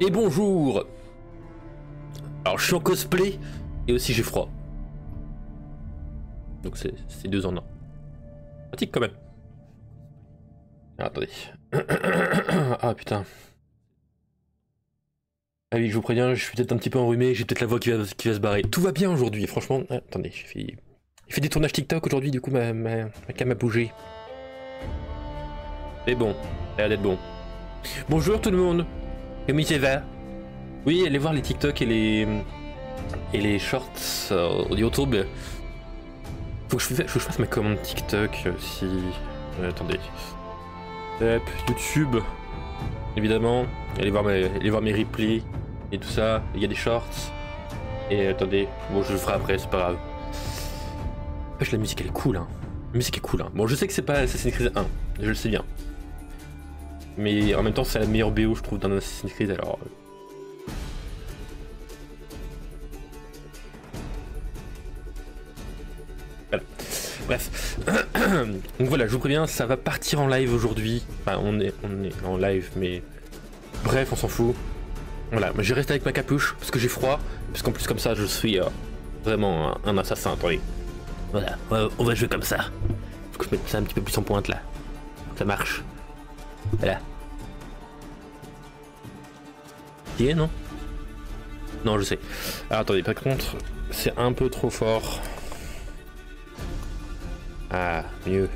Et bonjour. Alors je suis en cosplay et aussi j'ai froid. Donc c'est deux en un. Pratique quand même. Ah, attendez. Ah putain. Ah oui, je vous préviens, je suis peut-être un petit peu enrhumé, j'ai peut-être la voix qui va se barrer. Tout va bien aujourd'hui, franchement. Ah, attendez, j'ai fait des tournages TikTok aujourd'hui, du coup ma cam a bougé. Mais bon, ça a l'air d'être bon. Bonjour tout le monde. Comment ça va? Oui, allez voir les TikTok et les shorts YouTube. Faut que je fasse ma commande TikTok aussi. Attendez. Hop, YouTube. Évidemment. Allez voir mes replays et tout ça. Il y a des shorts. Et attendez. Bon, je le ferai après, c'est pas grave. La musique elle est cool, hein. La musique est cool, hein. Bon, je sais que c'est pas Assassin's Creed 1. Je le sais bien. Mais en même temps, c'est la meilleure BO, je trouve, d'un Assassin's Creed, alors... Voilà. Bref. Donc voilà, je vous préviens, ça va partir en live aujourd'hui. Enfin, on est en live, mais... Bref, on s'en fout. Voilà, je reste avec ma capuche, parce que j'ai froid. Parce qu'en plus, comme ça, je suis vraiment un assassin, attendez. Voilà, on va jouer comme ça. Faut que je mette ça un petit peu plus en pointe, là. Ça marche. Voilà. Non? Non, je sais. Alors attendez, par contre, c'est un peu trop fort. Ah, mieux.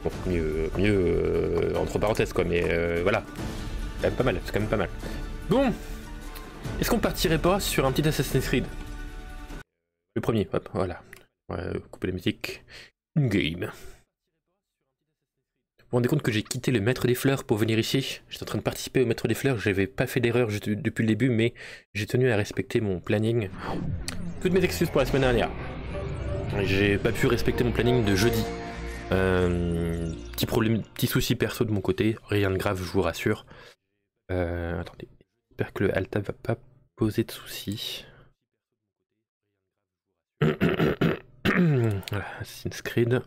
Bon, mieux entre parenthèses quoi, mais voilà. C'est quand même pas mal, c'est quand même pas mal. Bon, est-ce qu'on partirait pas sur un petit Assassin's Creed? Le premier, hop, voilà. Couper la musique. Game. Vous vous rendez compte que j'ai quitté le Maître des Fleurs pour venir ici? J'étais en train de participer au Maître des Fleurs, j'avais pas fait d'erreur depuis le début, mais j'ai tenu à respecter mon planning. Toutes mes excuses pour la semaine dernière. J'ai pas pu respecter mon planning de jeudi. Petit souci perso de mon côté, rien de grave, je vous rassure. Attendez, j'espère que le Alta va pas poser de soucis. Voilà, Assassin's Creed.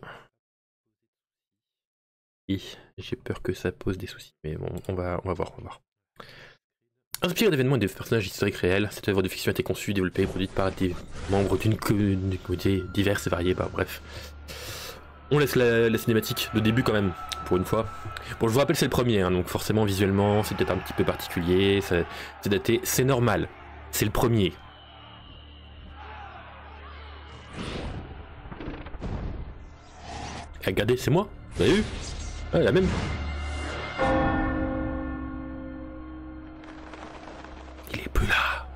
J'ai peur que ça pose des soucis, mais bon, on va voir. Inspiré d'événements et de personnages historiques réels, cette œuvre de fiction a été conçue, développée et produite par des membres d'une communauté diverse et variée, bah bref. On laisse la cinématique de début quand même, pour une fois. Bon, je vous rappelle, c'est le premier, hein, donc forcément, visuellement, c'est peut-être un petit peu particulier, c'est daté, c'est normal, c'est le premier. Regardez, c'est moi, vous avez vu? Ouais, la même. Il est plus là.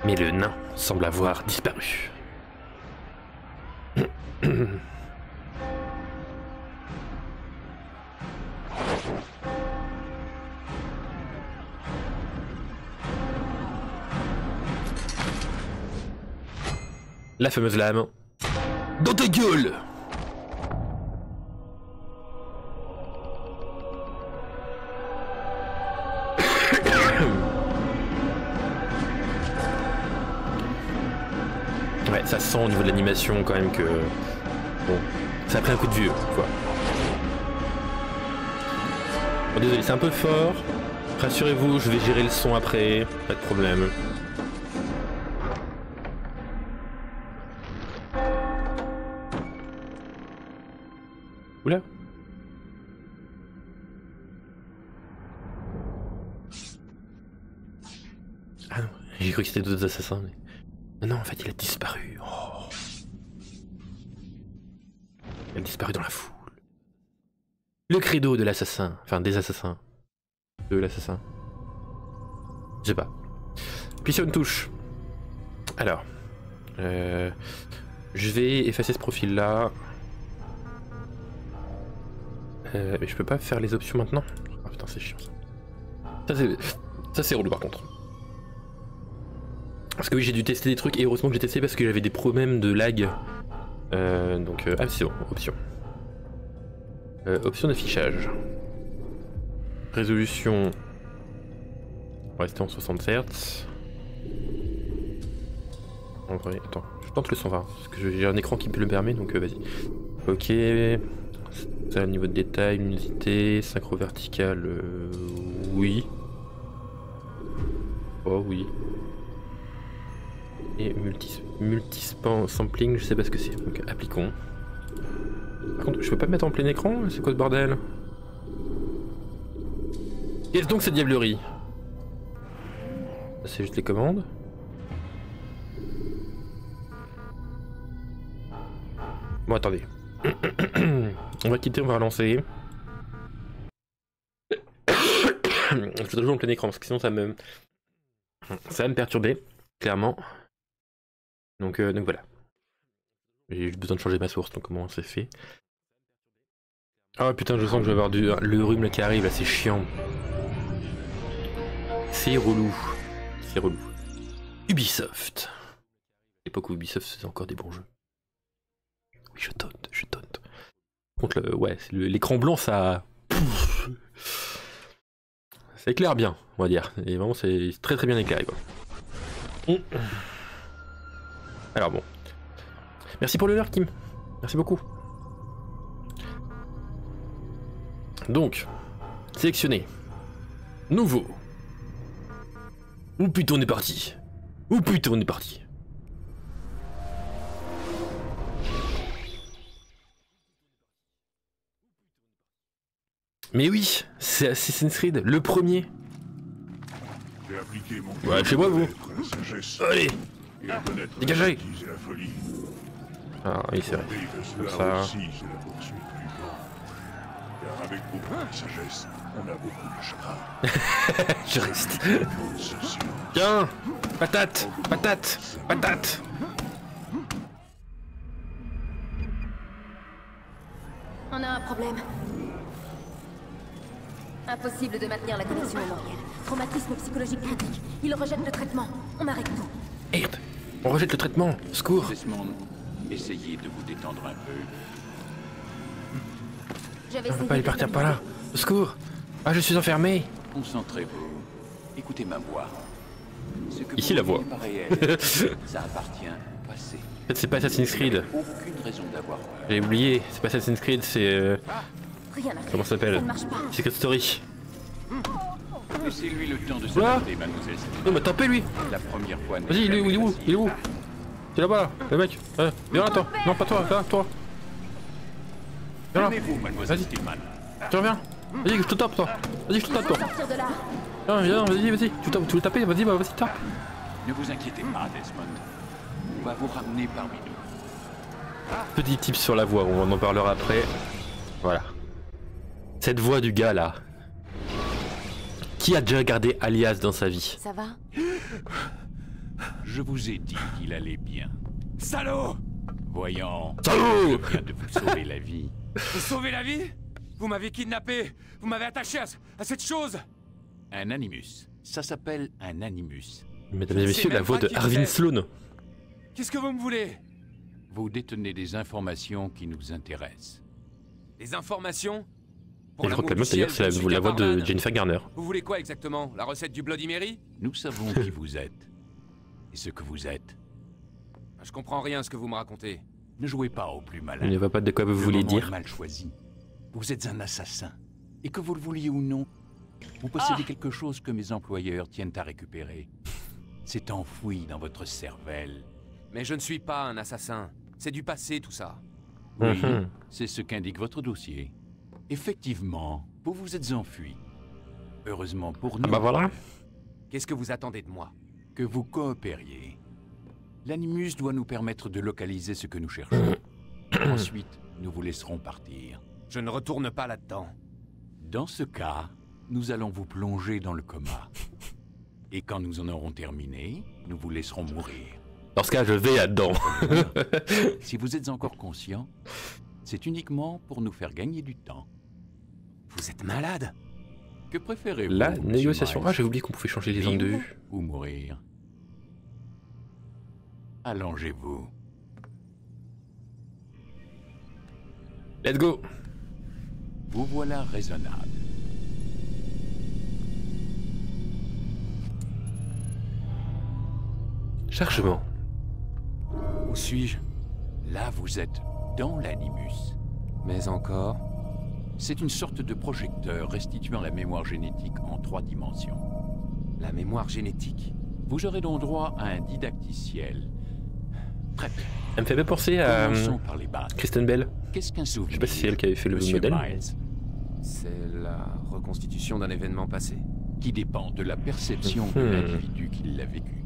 Mais le nain semble avoir disparu. La fameuse lame. Dans ta gueule! Ouais, ça sent au niveau de l'animation quand même que... Bon, ça a pris un coup de vieux, quoi. Bon, désolé, c'est un peu fort. Rassurez-vous, je vais gérer le son après, pas de problème. Oula. Ah non, j'ai cru que c'était d'autres assassins, mais... Non, en fait, il a disparu. Oh. Il a disparu dans la foule. Le credo de l'assassin. Enfin, des assassins. De l'assassin. Je sais pas. Puis sur une touche. Alors. Je vais effacer ce profil-là. Mais je peux pas faire les options maintenant. Oh putain, c'est chiant ça. Ça, c'est relou par contre. Parce que oui, j'ai dû tester des trucs et heureusement que j'ai testé parce que j'avais des problèmes de lag. Ah, c'est bon, option. Option d'affichage. Résolution. On va rester en 60 Hz. En vrai, attends, je tente le 120 parce que j'ai un écran qui me le permet donc vas-y. Ok. Ça, niveau de détail, luminosité, synchro vertical, oui. Oh oui. Et sampling, je sais pas ce que c'est. Donc appliquons. Par contre, je peux pas me mettre en plein écran? C'est quoi ce bordel? Qu'est-ce donc cette diablerie? C'est juste les commandes. Bon, attendez. On va quitter, on va relancer. Je suis toujours en plein écran parce que sinon ça va me perturber, clairement. Donc voilà. J'ai juste besoin de changer ma source, donc comment c'est fait? Ah putain, je sens que je vais avoir le rhume là qui arrive, là c'est chiant. C'est relou. C'est relou. Ubisoft. À l'époque où Ubisoft faisait encore des bons jeux. Oui, je tente, je tente. Par contre, ouais, l'écran blanc, ça éclaire bien, on va dire. Et vraiment, c'est très très bien éclairé, quoi. Alors bon. Merci pour le lurk, Kim. Merci beaucoup. Donc, sélectionner. Nouveau. Ou putain on est parti. Ou putain on est parti. Mais oui, c'est Assassin's Creed, le premier. Ouais, chez moi vous. Allez, dégagez. Ah oui, c'est vrai. Comme ça. Avec beaucoup de sagesse, on a beaucoup de chagrin. Je reste. Tiens, patate, patate, patate. On a un problème. Impossible de maintenir la connexion mémorielle. Traumatisme psychologique critique. Il rejette le traitement. On arrête tout. Merde, on rejette le traitement. Secours. Desmond, essayez de vous détendre un peu. J'avais On peut pas y partir par là. Au secours. Ah, je suis enfermé. Concentrez-vous. Écoutez ma voix. Ce que Ici vous la voix. voyez pas réel, ça appartient au passé. En fait, c'est pas Assassin's Creed. Aucune raison d'avoir peur. J'ai oublié, c'est pas Assassin's Creed, c'est Rien à faire. comment ça s'appelle? Ça ne marche pas. Secret Story. Laissez-lui le temps de Quoi? s'adapter, mademoiselle. Non mais tapez lui. La première fois. Vas-y, il est où? Il est où? Il est où? C'est là-bas, le mec. Viens là, toi. Non, pas toi, là, toi. Viens là. Calmez-vous, mademoiselle Vas-y. Stillman. Tu reviens. Vas-y, je te tape, toi. Vas-y, je te tape, toi. Sortir de là. Viens, vas-y. Tu veux taper? Vas-y, vas-y, tape. Ne vous inquiétez pas, Desmond. On va vous ramener parmi nous. Petit tip sur la voix, on en parlera après. Voilà. Cette voix du gars là. Qui a déjà regardé Alias dans sa vie? Ça va? Je vous ai dit qu'il allait bien. Salaud! Voyons. Salaud! Je viens de vous sauver la vie. Vous sauvez la vie? Vous m'avez kidnappé! Vous m'avez attaché à cette chose! Un animus. Ça s'appelle un animus. Mesdames et messieurs, sais la même voix pas de qui vous Arvin êtes. Sloan. Qu'est-ce que vous me voulez? Vous détenez des informations qui nous intéressent. Des informations? Et je crois que la meuf d'ailleurs, c'est la voix de Jennifer Garner. Vous voulez quoi exactement? La recette du Bloody Mary? Nous savons qui vous êtes. Et ce que vous êtes. Je comprends rien à ce que vous me racontez. Ne jouez pas au plus malin. Je ne vois pas de quoi vous Le voulez moment est dire. mal choisi. Vous êtes un assassin. Et que vous le vouliez ou non, vous possédez quelque chose que mes employeurs tiennent à récupérer. C'est enfoui dans votre cervelle. Mais je ne suis pas un assassin. C'est du passé tout ça. Oui, Mhm. c'est ce qu'indique votre dossier. Effectivement, vous vous êtes enfui. Heureusement pour nous Ah bah voilà. Qu'est-ce que vous attendez de moi? que vous coopériez. L'animus doit nous permettre de localiser ce que nous cherchons. Ensuite, nous vous laisserons partir. Je ne retourne pas là-dedans. Dans ce cas, nous allons vous plonger dans le coma. Et quand nous en aurons terminé, nous vous laisserons mourir. Dans ce cas, je vais là-dedans. Si vous êtes encore conscient, c'est uniquement pour nous faire gagner du temps. Vous êtes malade? Que préférez-vous, La monsieur négociation. Miles? Ah, j'ai oublié qu'on pouvait changer les angles de Vivre vue. ou mourir? Allongez-vous. Let's go. Vous voilà raisonnable. Chargement. Où suis-je? Là, vous êtes dans l'animus. Mais encore? C'est une sorte de projecteur restituant la mémoire génétique en 3 dimensions. La mémoire génétique. Vous aurez donc droit à un didacticiel. Très bien. Elle me fait pas penser à Commençons par les bases. Kristen Bell. Qu'est-ce qu'un souvenir? Je sais pas si c'est elle qui avait fait le Monsieur modèle. Miles, C'est la reconstitution d'un événement passé. qui dépend de la perception de l'individu qui l'a vécu.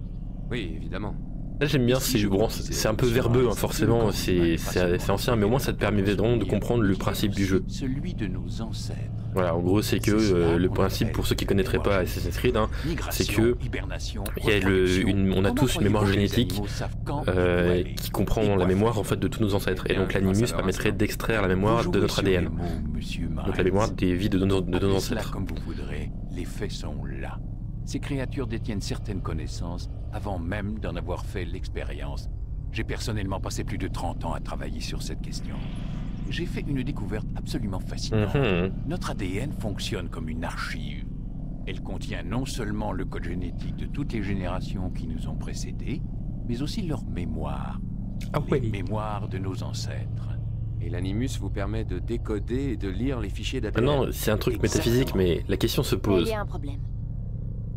Oui, évidemment. Là j'aime bien, c'est un peu verbeux hein, forcément, c'est ancien, mais au moins ça te permet vraiment de comprendre le principe du jeu. Celui de nos ancêtres. Voilà, en gros c'est que le principe, pour ceux qui connaîtraient pas Assassin's Creed, hein, c'est que il y a on a tous une mémoire génétique qui comprend la mémoire en fait de tous nos ancêtres, et donc l'animus permettrait d'extraire la mémoire de notre ADN, donc la mémoire des vies de nos ancêtres. Comme vous voudrez, les faits sont là. Ces créatures détiennent certaines connaissances avant même d'en avoir fait l'expérience. J'ai personnellement passé plus de 30 ans à travailler sur cette question. J'ai fait une découverte absolument fascinante. Notre ADN fonctionne comme une archive. Elle contient non seulement le code génétique de toutes les générations qui nous ont précédés, mais aussi leur mémoire. Ah ouais. Les mémoires de nos ancêtres. Et l'animus vous permet de décoder et de lire les fichiers d'ADN. Non, c'est un truc métaphysique, mais la question se Il pose. y a un problème.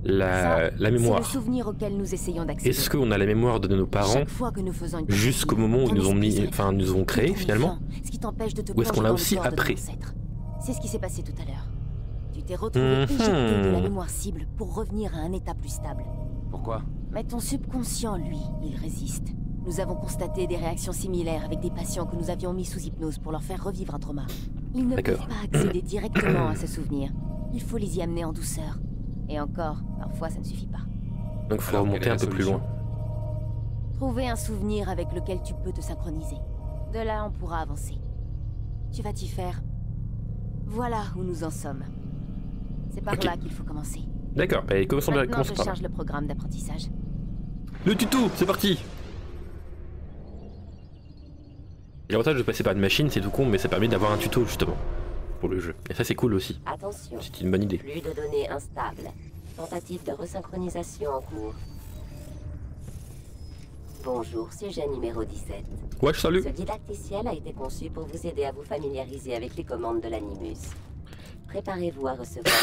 La C'est le mémoire. souvenir auquel nous essayons d'accéder. Est-ce qu'on a la mémoire de nos parents Chaque fois que nous faisons une jusqu'au moment où ils nous ont mis, enfin nous ont créé finalement? Ce qui t'empêche de te Ou est-ce qu'on l'a plonger aussi dans le corps de après? ton ancêtre. C'est ce qui s'est passé tout à l'heure. Tu t'es retrouvé éjecté de la mémoire cible pour revenir à un état plus stable. Pourquoi? Mais ton subconscient, lui, il résiste. Nous avons constaté des réactions similaires avec des patients que nous avions mis sous hypnose pour leur faire revivre un trauma. Ils ne peuvent pas accéder directement à ces souvenirs. Il faut les y amener en douceur. Et encore, parfois ça ne suffit pas. Donc il faut remonter un peu plus loin. Trouver un souvenir avec lequel tu peux te synchroniser. De là, on pourra avancer. Tu vas t'y faire. Voilà où nous en sommes. C'est par là qu'il faut commencer. D'accord, bah, commençons par Maintenant, je là. charge le programme d'apprentissage. Le tuto, c'est parti. Et l'avantage de passer par une machine, c'est tout con, mais ça permet d'avoir un tuto justement pour le jeu. Et ça c'est cool aussi. Attention, C'est une bonne idée. flux de données instable. Tentative de resynchronisation en cours. Bonjour, sujet numéro 17. Wesh, salut. Ce didacticiel a été conçu pour vous aider à vous familiariser avec les commandes de l'animus. Préparez-vous à recevoir...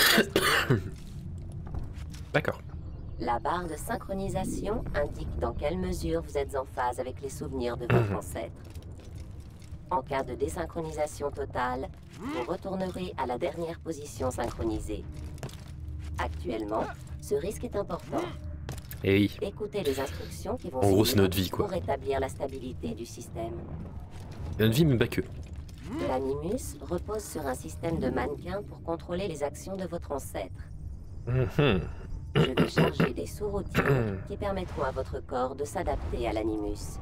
D'accord. La barre de synchronisation indique dans quelle mesure vous êtes en phase avec les souvenirs de votre ancêtre. En cas de désynchronisation totale, vous retournerez à la dernière position synchronisée. Actuellement, ce risque est important. Et oui. Écoutez les instructions qui vont En gros, c'est suivre notre vie, quoi. pour rétablir la stabilité du système. Notre vie, mais pas que. L'animus repose sur un système de mannequins pour contrôler les actions de votre ancêtre. Je vais charger des sous-routines qui permettront à votre corps de s'adapter à l'animus.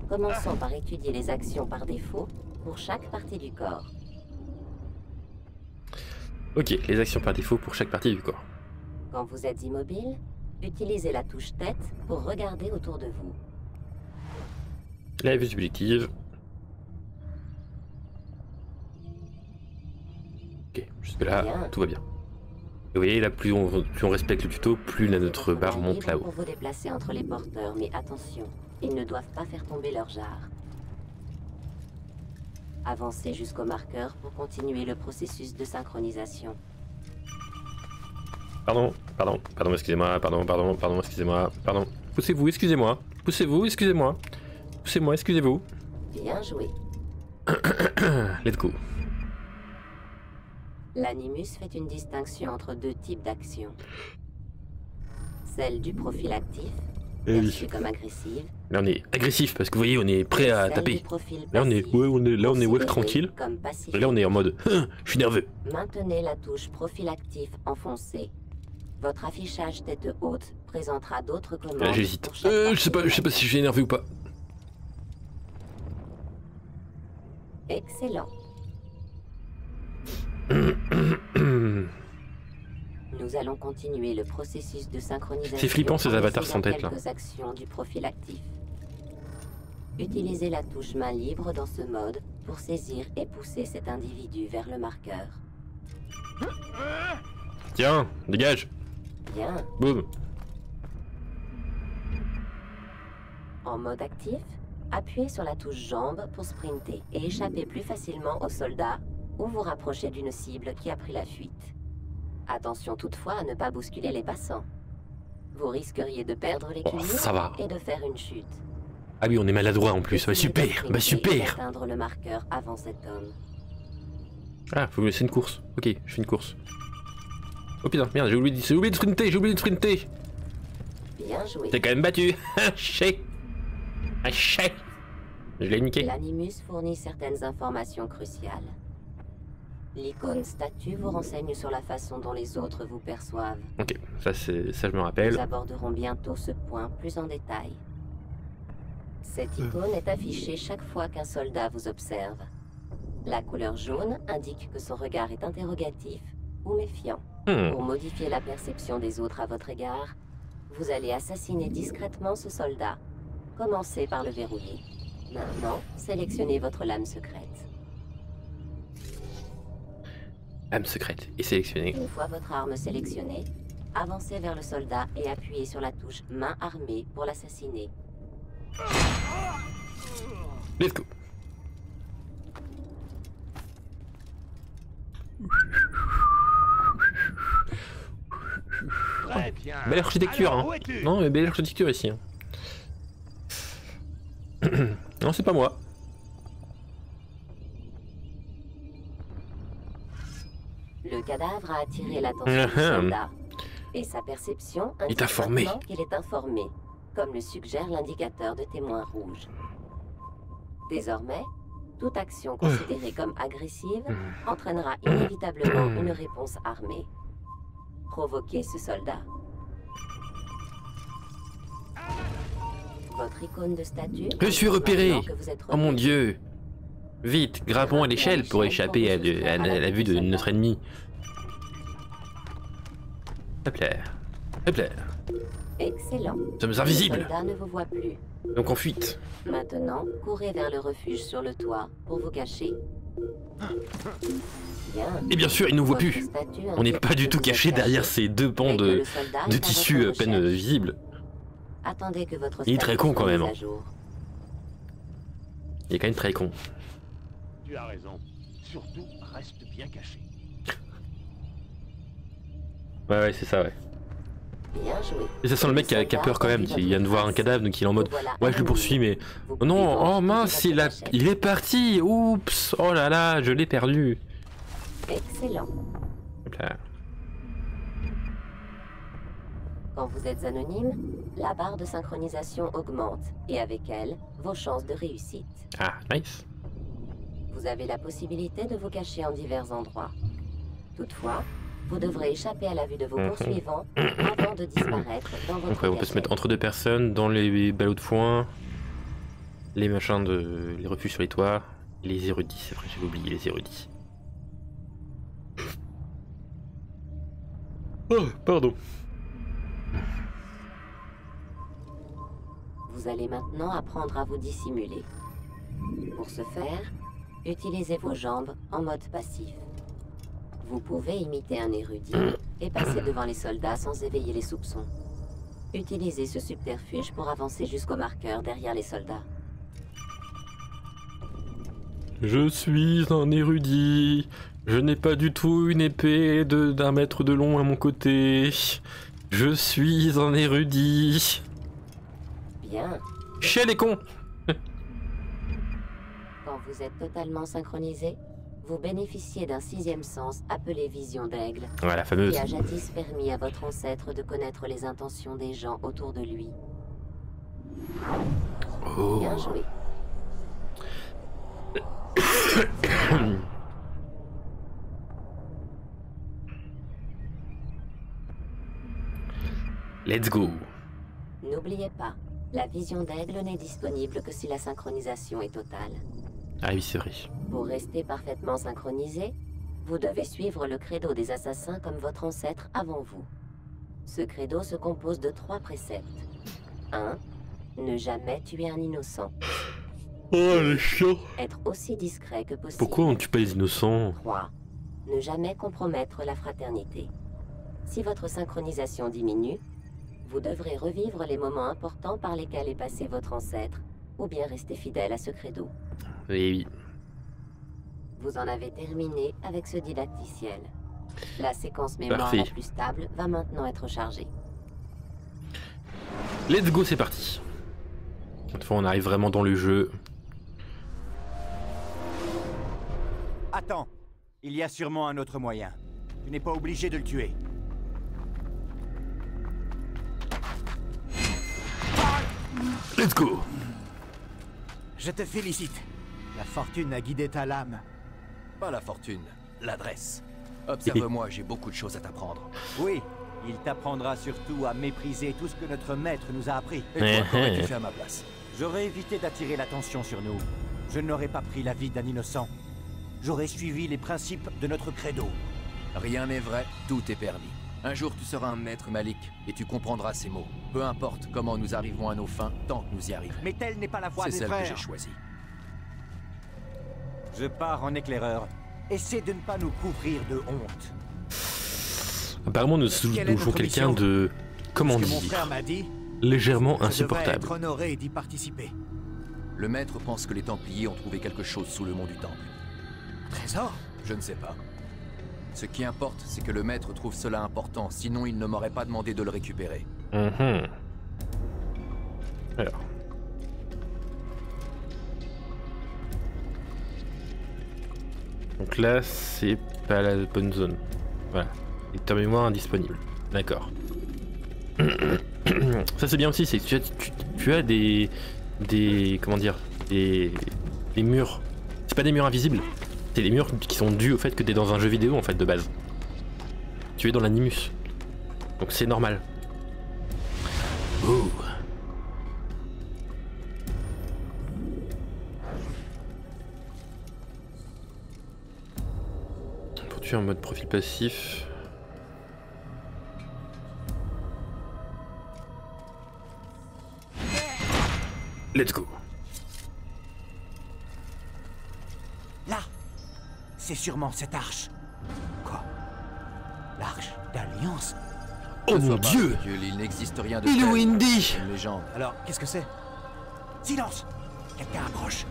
Commençons par étudier les actions par défaut pour chaque partie du corps. Ok, les actions par défaut pour chaque partie du corps. Quand vous êtes immobile, utilisez la touche tête pour regarder autour de vous. La vue subjective. Ok, jusque là, Bien. tout va bien. Et vous voyez, là, plus on respecte le tuto, plus notre barre monte Libre là-haut. pour vous déplacer entre les porteurs, mais attention, ils ne doivent pas faire tomber leur jarre. Avancez jusqu'au marqueur pour continuer le processus de synchronisation. Pardon, excusez-moi, excusez-moi, pardon. Poussez-vous, excusez-moi. Poussez-vous, excusez-moi. Poussez-moi, excusez-vous. Bien joué. Let's go. L'animus fait une distinction entre deux types d'actions. Celle du profil actif, perçue comme agressive. Là on est agressif parce que vous voyez on est prêt à celle taper. du profil Là on est passif, ouais on est là on est ouais considérée tranquille. comme passive. Et là on est en mode je suis nerveux. Maintenez la touche profil actif enfoncée. Votre affichage tête haute présentera d'autres commandes. Là j'hésite. pour chaque Je sais partie. pas si je suis énervé ou pas. Excellent. Nous allons continuer le processus de synchronisation. C'est flippant, ces en avatars essayant sans tête, là. quelques actions du profil actif. Utilisez la touche main libre dans ce mode pour saisir et pousser cet individu vers le marqueur. Tiens, dégage. Bien. Boum. En mode actif, appuyez sur la touche jambe pour sprinter et échapper plus facilement aux soldats ou vous rapprocher d'une cible qui a pris la fuite. Attention toutefois à ne pas bousculer les passants. Vous risqueriez de perdre l'équilibre ça va. et de faire une chute. Ah oui, on est maladroit en plus. Bah super, bah super. Atteindre le marqueur avant cet homme. Ah, faut me laisser une course. Ok, je fais une course. Oh putain, merde, j'ai oublié de sprinter, Bien joué. T'es quand même battu. Chais. Je l'ai niqué. L'animus fournit certaines informations cruciales. L'icône statue vous renseigne sur la façon dont les autres vous perçoivent. Ok, ça je me Nous rappelle. aborderons bientôt ce point plus en détail. Cette icône est affichée chaque fois qu'un soldat vous observe. La couleur jaune indique que son regard est interrogatif ou méfiant. Pour modifier la perception des autres à votre égard, vous allez assassiner discrètement ce soldat. Commencez par le verrouiller. Maintenant, sélectionnez votre lame secrète. Lame secrète et sélectionnée. Une fois votre arme sélectionnée, avancez vers le soldat et appuyez sur la touche main armée pour l'assassiner. Let's go. Très bien. Belle architecture, Alors, hein. où es-tu? Non, mais belle architecture ici. Hein. Non, c'est pas moi. Le cadavre a attiré l'attention du soldat. Et sa perception indique maintenant qu'il est informé, comme le suggère l'indicateur de témoin rouge. Désormais, toute action considérée comme agressive entraînera inévitablement une réponse armée. Provoquez ce soldat. Votre icône de statue... Je suis repéré. Oh mon repéré. dieu. Vite, grimpons à l'échelle pour échapper à la vue de notre ennemi. Hop là. Hop là. Excellent. Nous sommes invisibles. Le soldat ne vous voit plus. Donc en fuite. Maintenant, courez vers le refuge sur le toit pour vous cacher. Bien. Et bien sûr, il nous voit Votre plus. statue On n'est indique pas du que tout vous êtes caché derrière caché ces deux pans et que de le soldat est à tissu votre à peine recherche. visibles. Attendez que votre Il est très statut con, quand soit même, mise hein. à jour. Il est quand même très con. Tu as raison. Surtout, reste bien caché. Ouais, c'est ça, ouais. Bien joué. Et ça sent le mec qui a peur quand même, qui vient de voir un cadavre, donc il est en mode ouais, je le poursuis, mais oh non, oh mince, il est parti. Oups, oh là là, je l'ai perdu. Excellent. Hop là. Quand vous êtes anonyme, la barre de synchronisation augmente et avec elle, vos chances de réussite. Ah, nice. Vous avez la possibilité de vous cacher en divers endroits. Toutefois, vous devrez échapper à la vue de vos poursuivants avant de disparaître dans votre Donc ouais, on peut se mettre entre deux personnes, dans les ballots de foin, les machins les refuges sur les toits, et les érudits, c'est vrai, j'avais oublié les érudits. Oh, pardon. Vous allez maintenant apprendre à vous dissimuler. Pour ce faire, utilisez vos jambes en mode passif. Vous pouvez imiter un érudit et passer devant les soldats sans éveiller les soupçons. Utilisez ce subterfuge pour avancer jusqu'au marqueur derrière les soldats. Je suis un érudit. Je n'ai pas du tout une épée d'1 mètre de long à mon côté. Je suis un érudit. Bien. Chez les cons. Quand vous êtes totalement synchronisé, vous bénéficiez d'un 6e sens appelé vision d'aigle, Ouais, la fameuse. qui a jadis permis à votre ancêtre de connaître les intentions des gens autour de lui. Oh. Bien joué. Let's go. N'oubliez pas, la vision d'aigle n'est disponible que si la synchronisation est totale. Ah oui, c'est vrai. Pour rester parfaitement synchronisé, vous devez suivre le credo des assassins comme votre ancêtre avant vous. Ce credo se compose de 3 préceptes. 1. Ne jamais tuer un innocent. Oh, les chiens. Être aussi discret que possible. Pourquoi on ne tue pas les innocents? 3. Ne jamais compromettre la fraternité. Si votre synchronisation diminue, vous devrez revivre les moments importants par lesquels est passé votre ancêtre, ou bien rester fidèle à ce credo. Oui, oui. Vous en avez terminé avec ce didacticiel. La séquence mémoire Parfait. la plus stable va maintenant être chargée. Let's go, c'est parti. Cette fois, on arrive vraiment dans le jeu. Attends, il y a sûrement un autre moyen. Tu n'es pas obligé de le tuer. Let's go. Je te félicite. La fortune a guidé ta lame. Pas la fortune, l'adresse. Observe-moi, j'ai beaucoup de choses à t'apprendre. Oui, il t'apprendra surtout à mépriser tout ce que notre maître nous a appris. Et toi, qu'aurais-tu fait à ma place? J'aurais évité d'attirer l'attention sur nous. Je n'aurais pas pris la vie d'un innocent. J'aurais suivi les principes de notre credo. Rien n'est vrai, tout est permis. Un jour tu seras un maître Malik, et tu comprendras ces mots. Peu importe comment nous arrivons à nos fins, tant que nous y arrivons. Mais telle n'est pas la voie des C'est celle frères. que j'ai choisie. Je pars en éclaireur. Essaie de ne pas nous couvrir de honte. Apparemment, nous jouons quelqu'un de... Comment Ce que mon dire, frère m'a dit, légèrement je devrais insupportable. être honoré d'y participer. Le maître pense que les Templiers ont trouvé quelque chose sous le mont du Temple. Trésor? Je ne sais pas. Ce qui importe, c'est que le maître trouve cela important, sinon il ne m'aurait pas demandé de le récupérer. Alors. Donc là, c'est pas la bonne zone. Voilà. Lecteur mémoire indisponible. D'accord. Ça c'est bien aussi, c'est que tu as des comment dire, des murs. C'est pas des murs invisibles. C'est des murs qui sont dus au fait que t'es dans un jeu vidéo en fait de base. Tu es dans l'animus. Donc c'est normal. Ouh. Pour tuer en mode profil passif. Let's go. Là, c'est sûrement cette arche. Quoi? L'arche d'Alliance? Oh Ne mon sois pas dieu! ridicule, il n'existe rien de Il est tel. Windy! C'est une légende. Alors, qu'est-ce que c'est? Silence! Quelqu'un approche.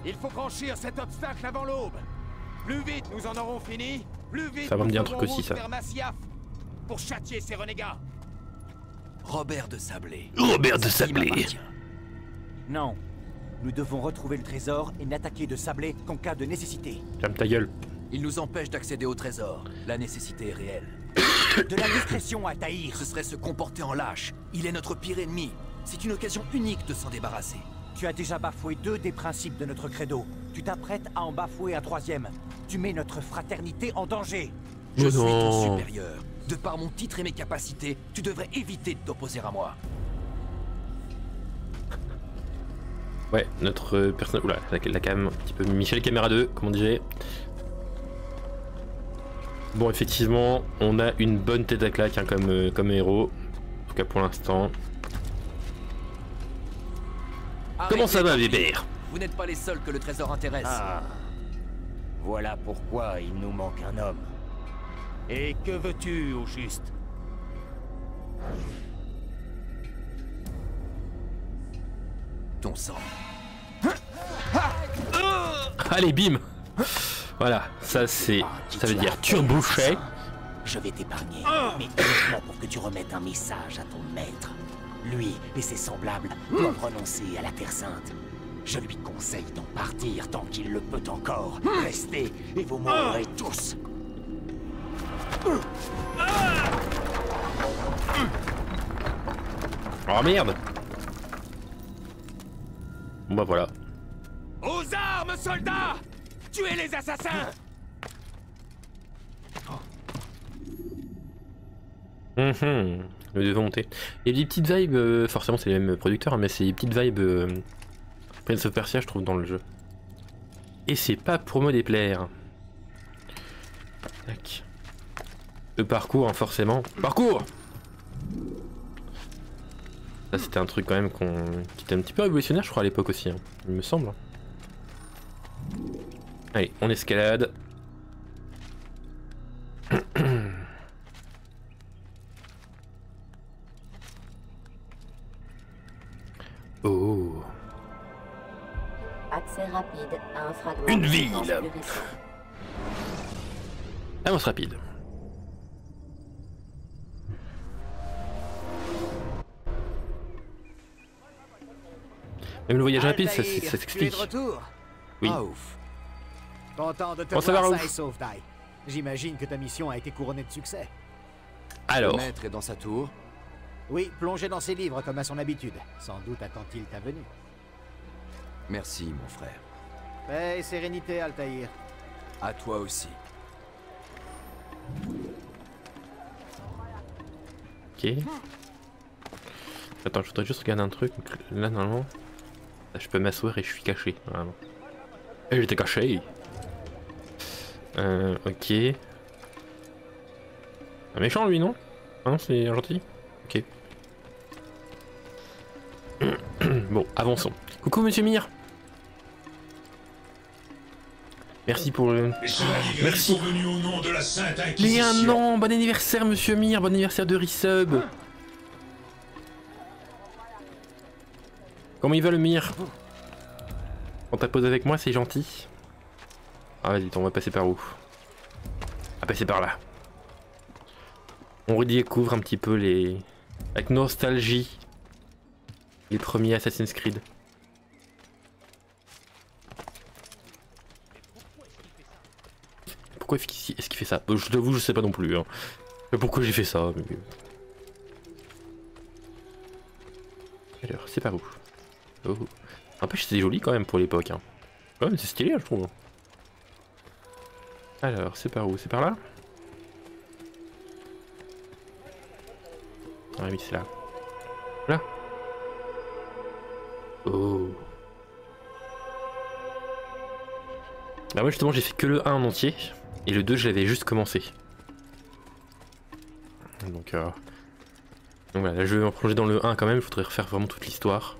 Il faut franchir cet obstacle avant l'aube. Plus vite nous en aurons fini, plus vite Ça va me nous dire un ferons truc aussi, route ça. vers Masyaf pour châtier ces renégats. Robert de Sablé. Robert de Ceci Sablé. m'appartient. Non. Nous devons retrouver le trésor et n'attaquer de Sablé qu'en cas de nécessité. Ferme ta gueule. Il nous empêche d'accéder au trésor. La nécessité est réelle. De la discrétion à Tahir. Ce serait se comporter en lâche. Il est notre pire ennemi. C'est une occasion unique de s'en débarrasser. Tu as déjà bafoué 2 des principes de notre credo. Tu t'apprêtes à en bafouer un 3e. Tu mets notre fraternité en danger. Je Mais suis non. ton supérieur. De par mon titre et mes capacités, tu devrais éviter de t'opposer à moi. Ouais, notre personnage. Oula, la cam, un petit peu Michel Caméra 2, comme on disait. Bon, effectivement, on a une bonne tête à claque hein, comme héros. En tout cas pour l'instant. Comment ça va, bébert? Vous n'êtes pas les seuls que le trésor intéresse. Ah. Voilà pourquoi il nous manque un homme. Et que veux-tu, au juste? Ton sang. Allez, bim. Voilà, ça c'est. Ça veut dire turbo-chet. Je vais t'épargner, mais uniquement pour que tu remettes un message à ton maître. Lui et ses semblables doivent renoncer à la Terre Sainte. Je lui conseille d'en partir tant qu'il le peut encore. Restez et vous mourrez tous. Oh merde. Bon bah voilà. Aux armes, soldats! Tuez les assassins! Le devant monter. Il y a des petites vibes, forcément c'est les mêmes producteurs, hein, mais c'est des petites vibes Prince of Persia je trouve dans le jeu. Et c'est pas pour me déplaire. Tac. Le parcours hein, forcément. Parcours! Ça c'était un truc quand même qui était un petit peu révolutionnaire je crois à l'époque aussi, hein, il me semble. Allez, on escalade. Oh. Accès rapide à un fragment. Une de ville. séquence plus récent. Avance rapide. Même le voyage rapide, ça Tu es s'explique. de retour? Oui. Ah, ouf. Content de te Bon, ça voir va, sain et ouf. sauf, Dai. J'imagine que ta mission a été couronnée de succès. Alors, Le maître est dans sa tour. Oui, plongé dans ses livres comme à son habitude. Sans doute attend-il ta venue. Merci, mon frère. Paix et sérénité, Altaïr. À toi aussi. ok. Attends, je voudrais juste regarder un truc. Donc, là, normalement, là, je peux m'asseoir et je suis caché. Normalement. Et j'étais caché. Ok. Un méchant, lui, non? Ah non, c'est un gentil. Ok. Bon, avançons. Coucou, monsieur Mir. Merci pour le... Merci. Venu au nom de la Sainte Les un Inquisition. an, bon anniversaire, monsieur Mir, bon anniversaire de Resub. Comment il va le Mir? On t'a posé avec moi, c'est gentil. Ah vas-y, on va passer par où? On va passer par là. On redécouvre un petit peu les... avec nostalgie, les premiers Assassin's Creed. Pourquoi est-ce qu'il fait ça? Je t'avoue, je sais pas non plus. Hein. Pourquoi j'ai fait ça mais... Alors, c'est par où? Oh. N'empêche, c'est joli quand même pour l'époque. Hein. Quand même, c'est stylé, je trouve. Alors, c'est par où? C'est par là? Ah oui, c'est là. Là? Oh. Bah moi justement j'ai fait que le 1 en entier. Et le 2 je l'avais juste commencé. Donc voilà, là je vais me plonger dans le 1 quand même, il faudrait refaire vraiment toute l'histoire.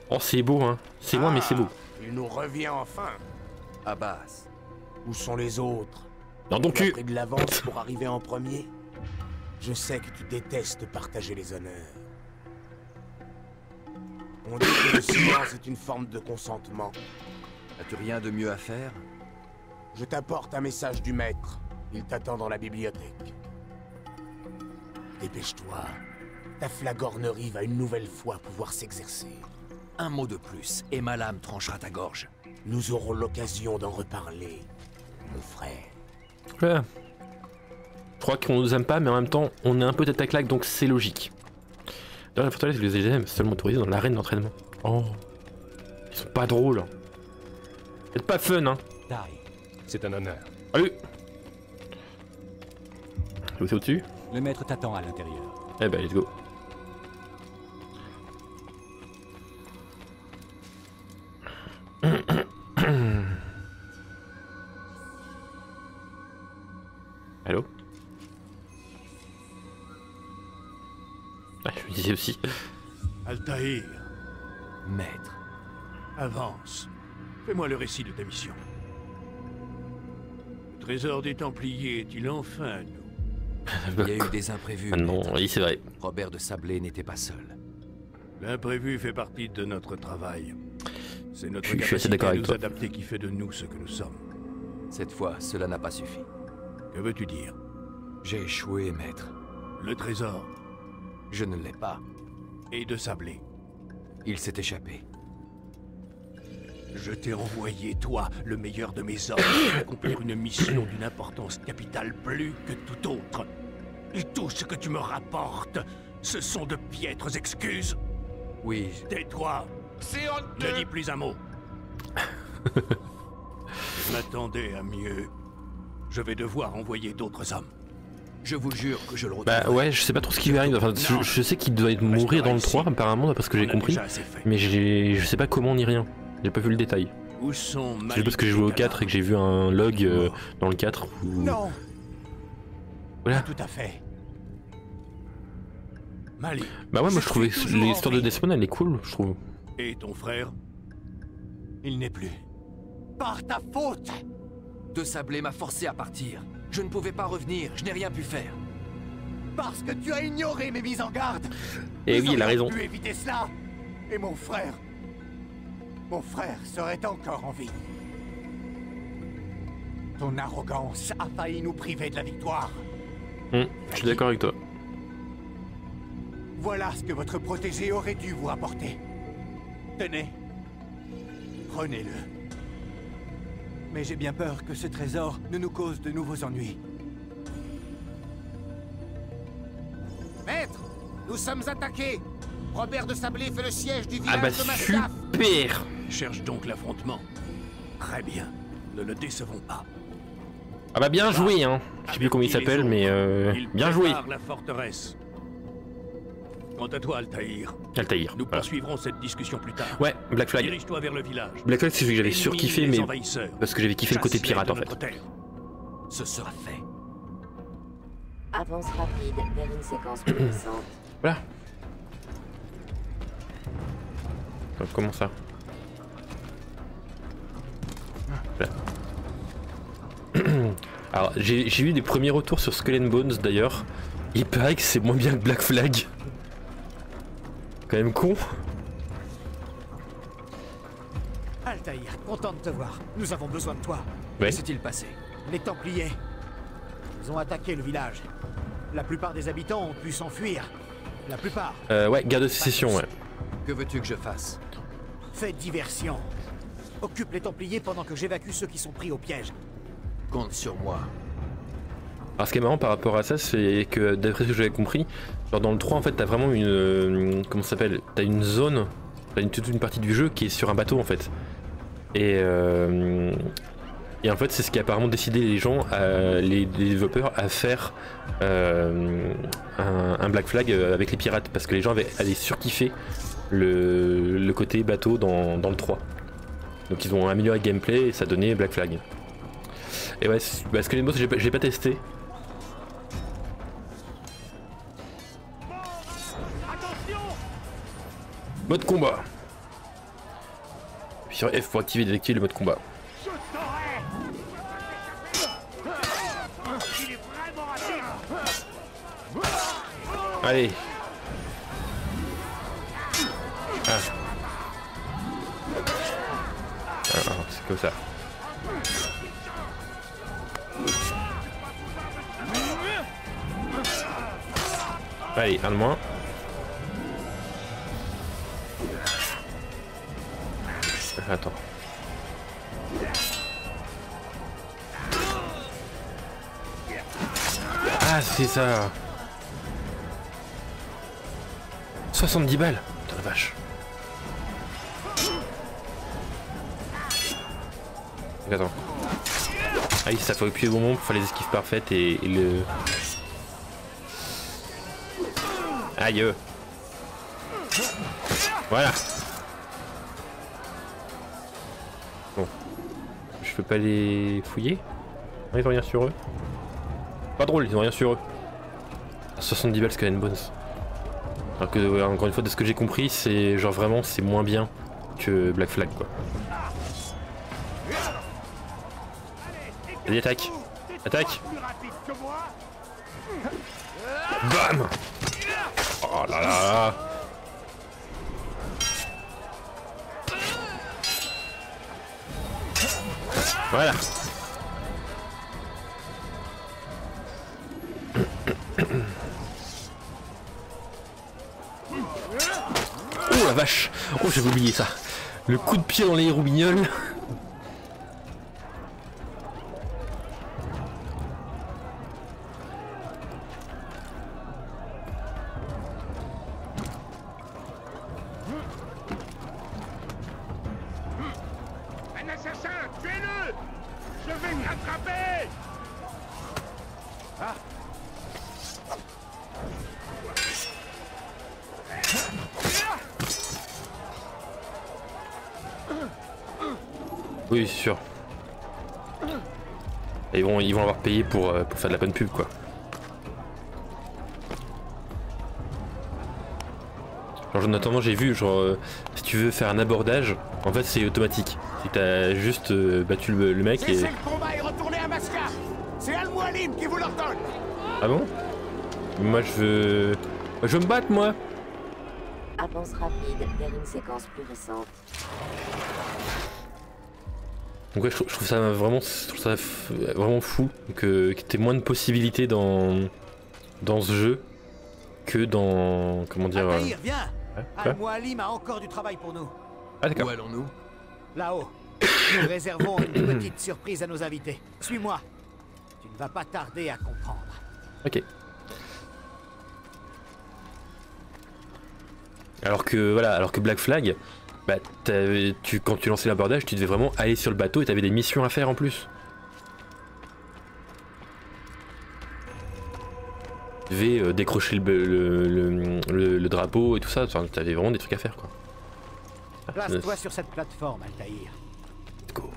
Oh c'est beau hein, c'est loin mais c'est beau. Il nous revient enfin. Abbas. Où sont les autres? Dans ton Tu as cul. pris de l'avance pour arriver en premier? Je sais que tu détestes partager les honneurs. On dit que le silence est une forme de consentement. As-tu rien de mieux à faire? Je t'apporte un message du maître. Il t'attend dans la bibliothèque. Dépêche-toi. Ta flagornerie va une nouvelle fois pouvoir s'exercer. Un mot de plus, et ma lame tranchera ta gorge. Nous aurons l'occasion d'en reparler, mon frère. Voilà. Je crois qu'on nous aime pas mais en même temps on est un peu tête à claque donc c'est logique. Dans la forteresse, les élèves seulement autorisés dans l'arène d'entraînement. Oh. Ils sont pas drôles. C'est pas fun hein. Dai, c'est un honneur. Salut. Vous êtes au-dessus? Le maître t'attend à l'intérieur. Eh ben let's go. Allô? Ah, je me disais aussi. Altaïr, Maître. avance. Fais-moi le récit de ta mission. Le trésor des Templiers est-il enfin à nous? Il y a eu des imprévus. Ah non, maître. oui c'est vrai. Robert de Sablé n'était pas seul. L'imprévu fait partie de notre travail. C'est notre Je suis assez capacité d'accord à avec nous toi. adapter qui fait de nous ce que nous sommes. Cette fois, cela n'a pas suffi. Que veux-tu dire? J'ai échoué, maître. Le trésor Je ne l'ai pas. est de Sablé. Il s'est échappé. Je t'ai envoyé, toi, le meilleur de mes hommes, pour accomplir une mission d'une importance capitale plus que toute autre. Et tout ce que tu me rapportes, ce sont de piètres excuses. Oui, Tais-toi. Ne dis plus un mot. Je m'attendais à mieux. Je vais devoir envoyer d'autres hommes. je vous jure que je le retrouverai. Bah ouais, je sais pas trop ce qui lui arrive. Enfin, je sais qu'il doit mourir dans le 3 apparemment, d'après ce que j'ai On a compris. déjà assez fait. Mais je sais pas comment ni rien. J'ai pas vu le détail. Où sont C'est parce que j'ai joué au 4 et que j'ai vu un log dans le 4 où... Non, Voilà. tout à fait. Malik. Bah ouais, moi je trouvais suis toujours l'histoire de en vie. Desmond elle est cool, je trouve. Et ton frère? Il n'est plus. Par ta faute. De Sablé m'a forcé à partir. Je ne pouvais pas revenir, je n'ai rien pu faire. Parce que tu as ignoré mes mises en garde. Et Nous oui, il a aurions raison. pu éviter cela. Et mon frère serait encore en vie. Ton arrogance a failli nous priver de la victoire. Je suis d'accord avec toi. Voilà ce que votre protégé aurait dû vous rapporter. Tenez. Prenez-le. Mais j'ai bien peur que ce trésor ne nous cause de nouveaux ennuis. Maître, nous sommes attaqués. Robert de Sablé fait le siège du village Ah bah de Mascaf. super. Cherche donc l'affrontement. Très bien. Ne le décevons pas. Ah bah bien joué hein. Je sais plus comment il s'appelle mais bien joué. La forteresse. Quant à toi, Altaïr. Altaïr. Nous Voilà. poursuivrons cette discussion plus tard. Ouais, Black Flag. Dirige-toi vers le village. Black Flag c'est celui que j'avais surkiffé Élimine les mais envahisseurs. parce que j'avais kiffé le côté Chasse-les pirate de en fait. notre terre. Ce sera fait. Avance rapide vers une séquence plus récente. Voilà. Comment ça? Voilà. Alors j'ai eu des premiers retours sur Skull and Bones d'ailleurs. Il paraît que c'est moins bien que Black Flag. Quand même con. Altaïr, content de te voir. Nous avons besoin de toi. Ouais. Que s'est-il passé? Les Templiers. Ils ont attaqué le village. La plupart des habitants ont pu s'enfuir. La plupart. Ouais, guerre de sécession, ouais. Que veux-tu que je fasse? Fais diversion. Occupe les Templiers pendant que j'évacue ceux qui sont pris au piège. Compte sur moi. Alors ce qui est marrant par rapport à ça, c'est que d'après ce que j'avais compris, genre dans le 3 en fait t'as vraiment une... comment ça s'appelle? T'as une zone, t'as toute une partie du jeu qui est sur un bateau en fait. Et en fait c'est ce qui a apparemment décidé les gens, les développeurs à faire un Black Flag avec les pirates. Parce que les gens avaient surkiffé le côté bateau dans le 3. Donc ils ont amélioré le gameplay et ça donnait Black Flag. Et ouais, parce que les boss j'ai pas testé. Mode combat. Puis sur F pour activer et désactiver le mode combat. Allez. Ah. Ah, c'est comme ça. Allez, un de moins. Attends. Ah, c'est ça. 70 balles. Putain la vache. Attends. Ah oui, ça faut appuyer au bon moment pour faire les esquives parfaites et le... Aïe. Voilà. Bon. Je peux pas les fouiller? Non, ils ont rien sur eux. Pas drôle, ils ont rien sur eux. 70 balles Skull and Bones. Alors que, ouais, encore une fois, de ce que j'ai compris, c'est genre vraiment, c'est moins bien que Black Flag, quoi. Allez, attaque. Attaque. Bam. Oh là là. Voilà. Oh la vache. Oh, j'avais oublié ça. Le coup de pied dans les roubignoles. Un assassin, tuez-le! Je vais t'attraper! Ah. Oui, c'est sûr. Et ils vont avoir payé pour faire de la bonne pub, quoi. Genre, en attendant, j'ai vu, genre, si tu veux faire un abordage, en fait, c'est automatique. Si t'as juste battu le mec et... Cessez le combat et retournez à Mascaf! C'est Al-Mualim qui vous l'ordonne! Ah bon? Moi, je veux me battre, moi! Avance rapide vers une séquence plus récente. Donc ouais, je trouve ça vraiment, vraiment fou que t'aies moins de possibilités dans dans ce jeu que dans... comment dire... Altaïr, viens. Ouais, Al-Mualim a encore du travail pour nous. Ah d'accord. Où allons-nous? Là-haut. Nous réservons une petite surprise à nos invités. Suis-moi. Tu ne vas pas tarder à comprendre. Ok. Alors que voilà, alors que Black Flag, bah quand tu lançais l'abordage, tu devais vraiment aller sur le bateau et t'avais des missions à faire en plus. Tu devais décrocher le drapeau et tout ça, enfin, t'avais vraiment des trucs à faire quoi. Place-toi sur cette plateforme, Altaïr. Let's go.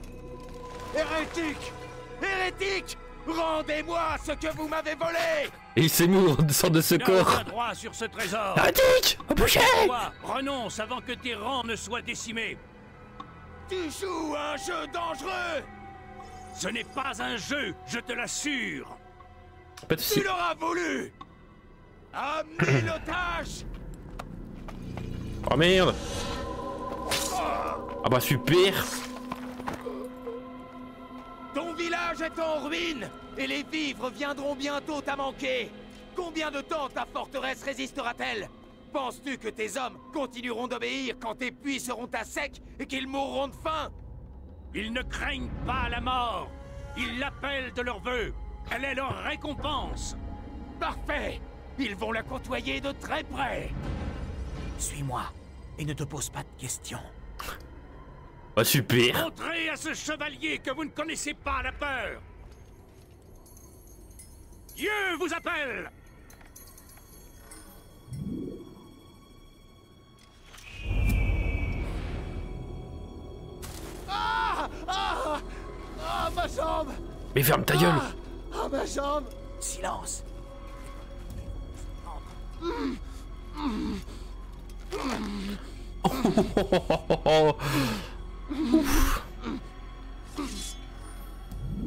Hérétique! Hérétique! Rendez-moi ce que vous m'avez volé! Et il s'est mis en sorte de ce corps. Droit sur ce trésor. Hérétique! Au boucher! Toi, renonce avant que tes rangs ne soient décimés. Tu joues à un jeu dangereux! Ce n'est pas un jeu, je te l'assure. Pas de soucis. Tu l'auras voulu! Amenez l'otage! Oh merde! Ah bah super! Ton village est en ruine et les vivres viendront bientôt à manquer. Combien de temps ta forteresse résistera-t-elle? Penses-tu que tes hommes continueront d'obéir quand tes puits seront à sec et qu'ils mourront de faim? Ils ne craignent pas la mort. Ils l'appellent de leur vœu. Elle est leur récompense. Parfait! Ils vont la côtoyer de très près. Suis-moi et ne te pose pas de questions. Bah super! Montrez à ce chevalier que vous ne connaissez pas la peur. Dieu vous appelle. Ah! Ah! Ah, ma jambe! Mais ferme ta gueule! Ah, ma jambe! Silence.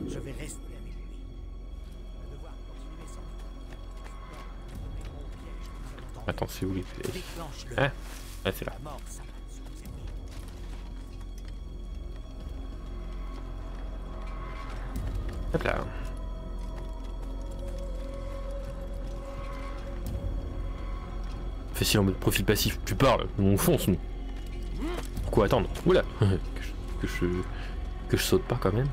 Je vais rester avec lui. Je vais devoir continuer sans lui. Attends, c'est où les... Déclenche-le. Hein? Ah, c'est là. La mort s'abat sur nos ennemis. Hop là. Facile en mode profil passif. Tu parles, on fonce nous. Pourquoi attendre? Oula! que je saute pas quand même.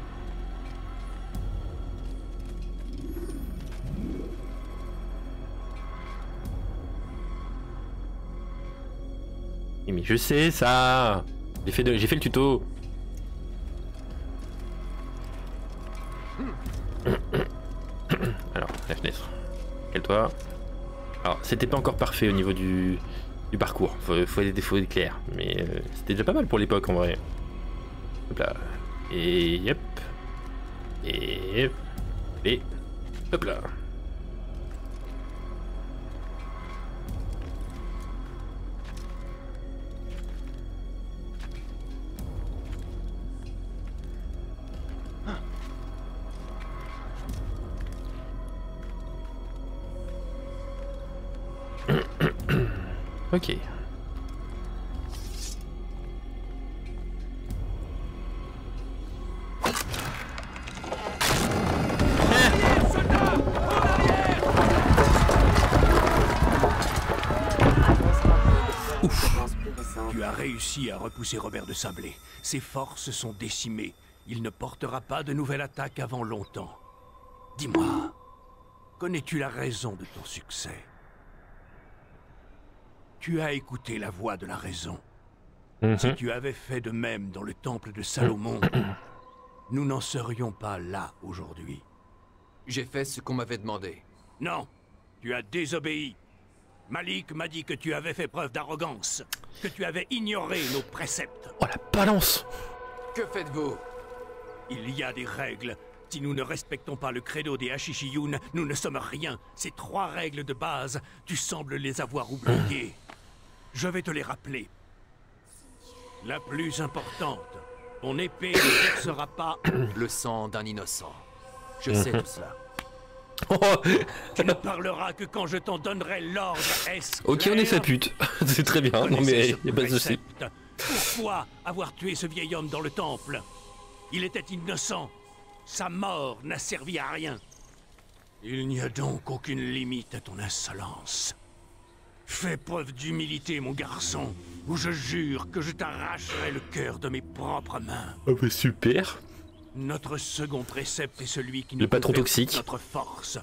Mais je sais ça! J'ai fait le tuto! Alors, la fenêtre. Calme-toi. Alors, c'était pas encore parfait au niveau du parcours. Faut des défauts clairs. Mais c'était déjà pas mal pour l'époque en vrai. Hop là. Et hop. Et hop. Et hop là. Ok. Tu as réussi à repousser Robert de Sablé. Ses forces sont décimées. Il ne portera pas de nouvelle attaque avant longtemps. Dis-moi, connais-tu la raison de ton succès? Tu as écouté la voix de la raison. Si tu avais fait de même dans le temple de Salomon, nous n'en serions pas là aujourd'hui. J'ai fait ce qu'on m'avait demandé. Non, tu as désobéi. Malik m'a dit que tu avais fait preuve d'arrogance, que tu avais ignoré nos préceptes. Oh la balance! Que faites-vous? Il y a des règles. Si nous ne respectons pas le credo des Hashishiyun, nous ne sommes rien. Ces 3 règles de base, tu sembles les avoir oubliées. Je vais te les rappeler. La plus importante, ton épée ne versera pas le sang d'un innocent. Je sais tout cela. Tu ne parleras que quand je t'en donnerai l'ordre. Ok, on est sa pute. C'est très bien, non mais y a pas de souci. Pourquoi avoir tué ce vieil homme dans le temple? Il était innocent. Sa mort n'a servi à rien. Il n'y a donc aucune limite à ton insolence. Fais preuve d'humilité, mon garçon, ou je jure que je t'arracherai le cœur de mes propres mains. Oh bah super. Notre second précepte est celui qui Le nous patron confère toxique. notre force.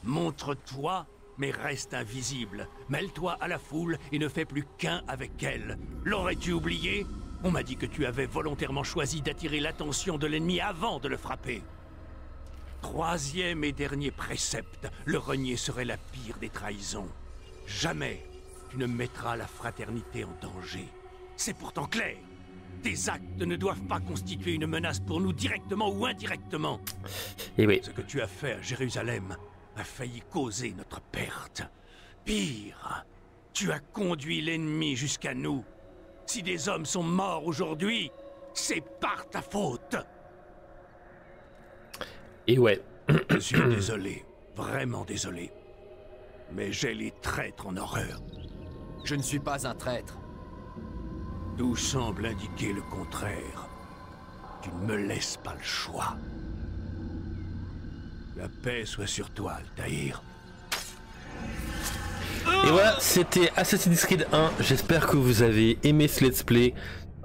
Montre-toi, mais reste invisible. Mêle-toi à la foule et ne fais plus qu'un avec elle. L'aurais-tu oublié? On m'a dit que tu avais volontairement choisi d'attirer l'attention de l'ennemi avant de le frapper. Troisième et dernier précepte, le renier serait la pire des trahisons. Jamais tu ne mettras la fraternité en danger. C'est pourtant clair. Tes actes ne doivent pas constituer une menace pour nous directement ou indirectement. Et oui. Ce que tu as fait à Jérusalem a failli causer notre perte. Pire, tu as conduit l'ennemi jusqu'à nous. Si des hommes sont morts aujourd'hui, c'est par ta faute. Et ouais. Je suis désolé, vraiment désolé. Mais j'ai les traîtres en horreur. Je ne suis pas un traître. Tout semble indiquer le contraire. Tu ne me laisses pas le choix. La paix soit sur toi, Altaïr. Et voilà, c'était Assassin's Creed 1. J'espère que vous avez aimé ce let's play.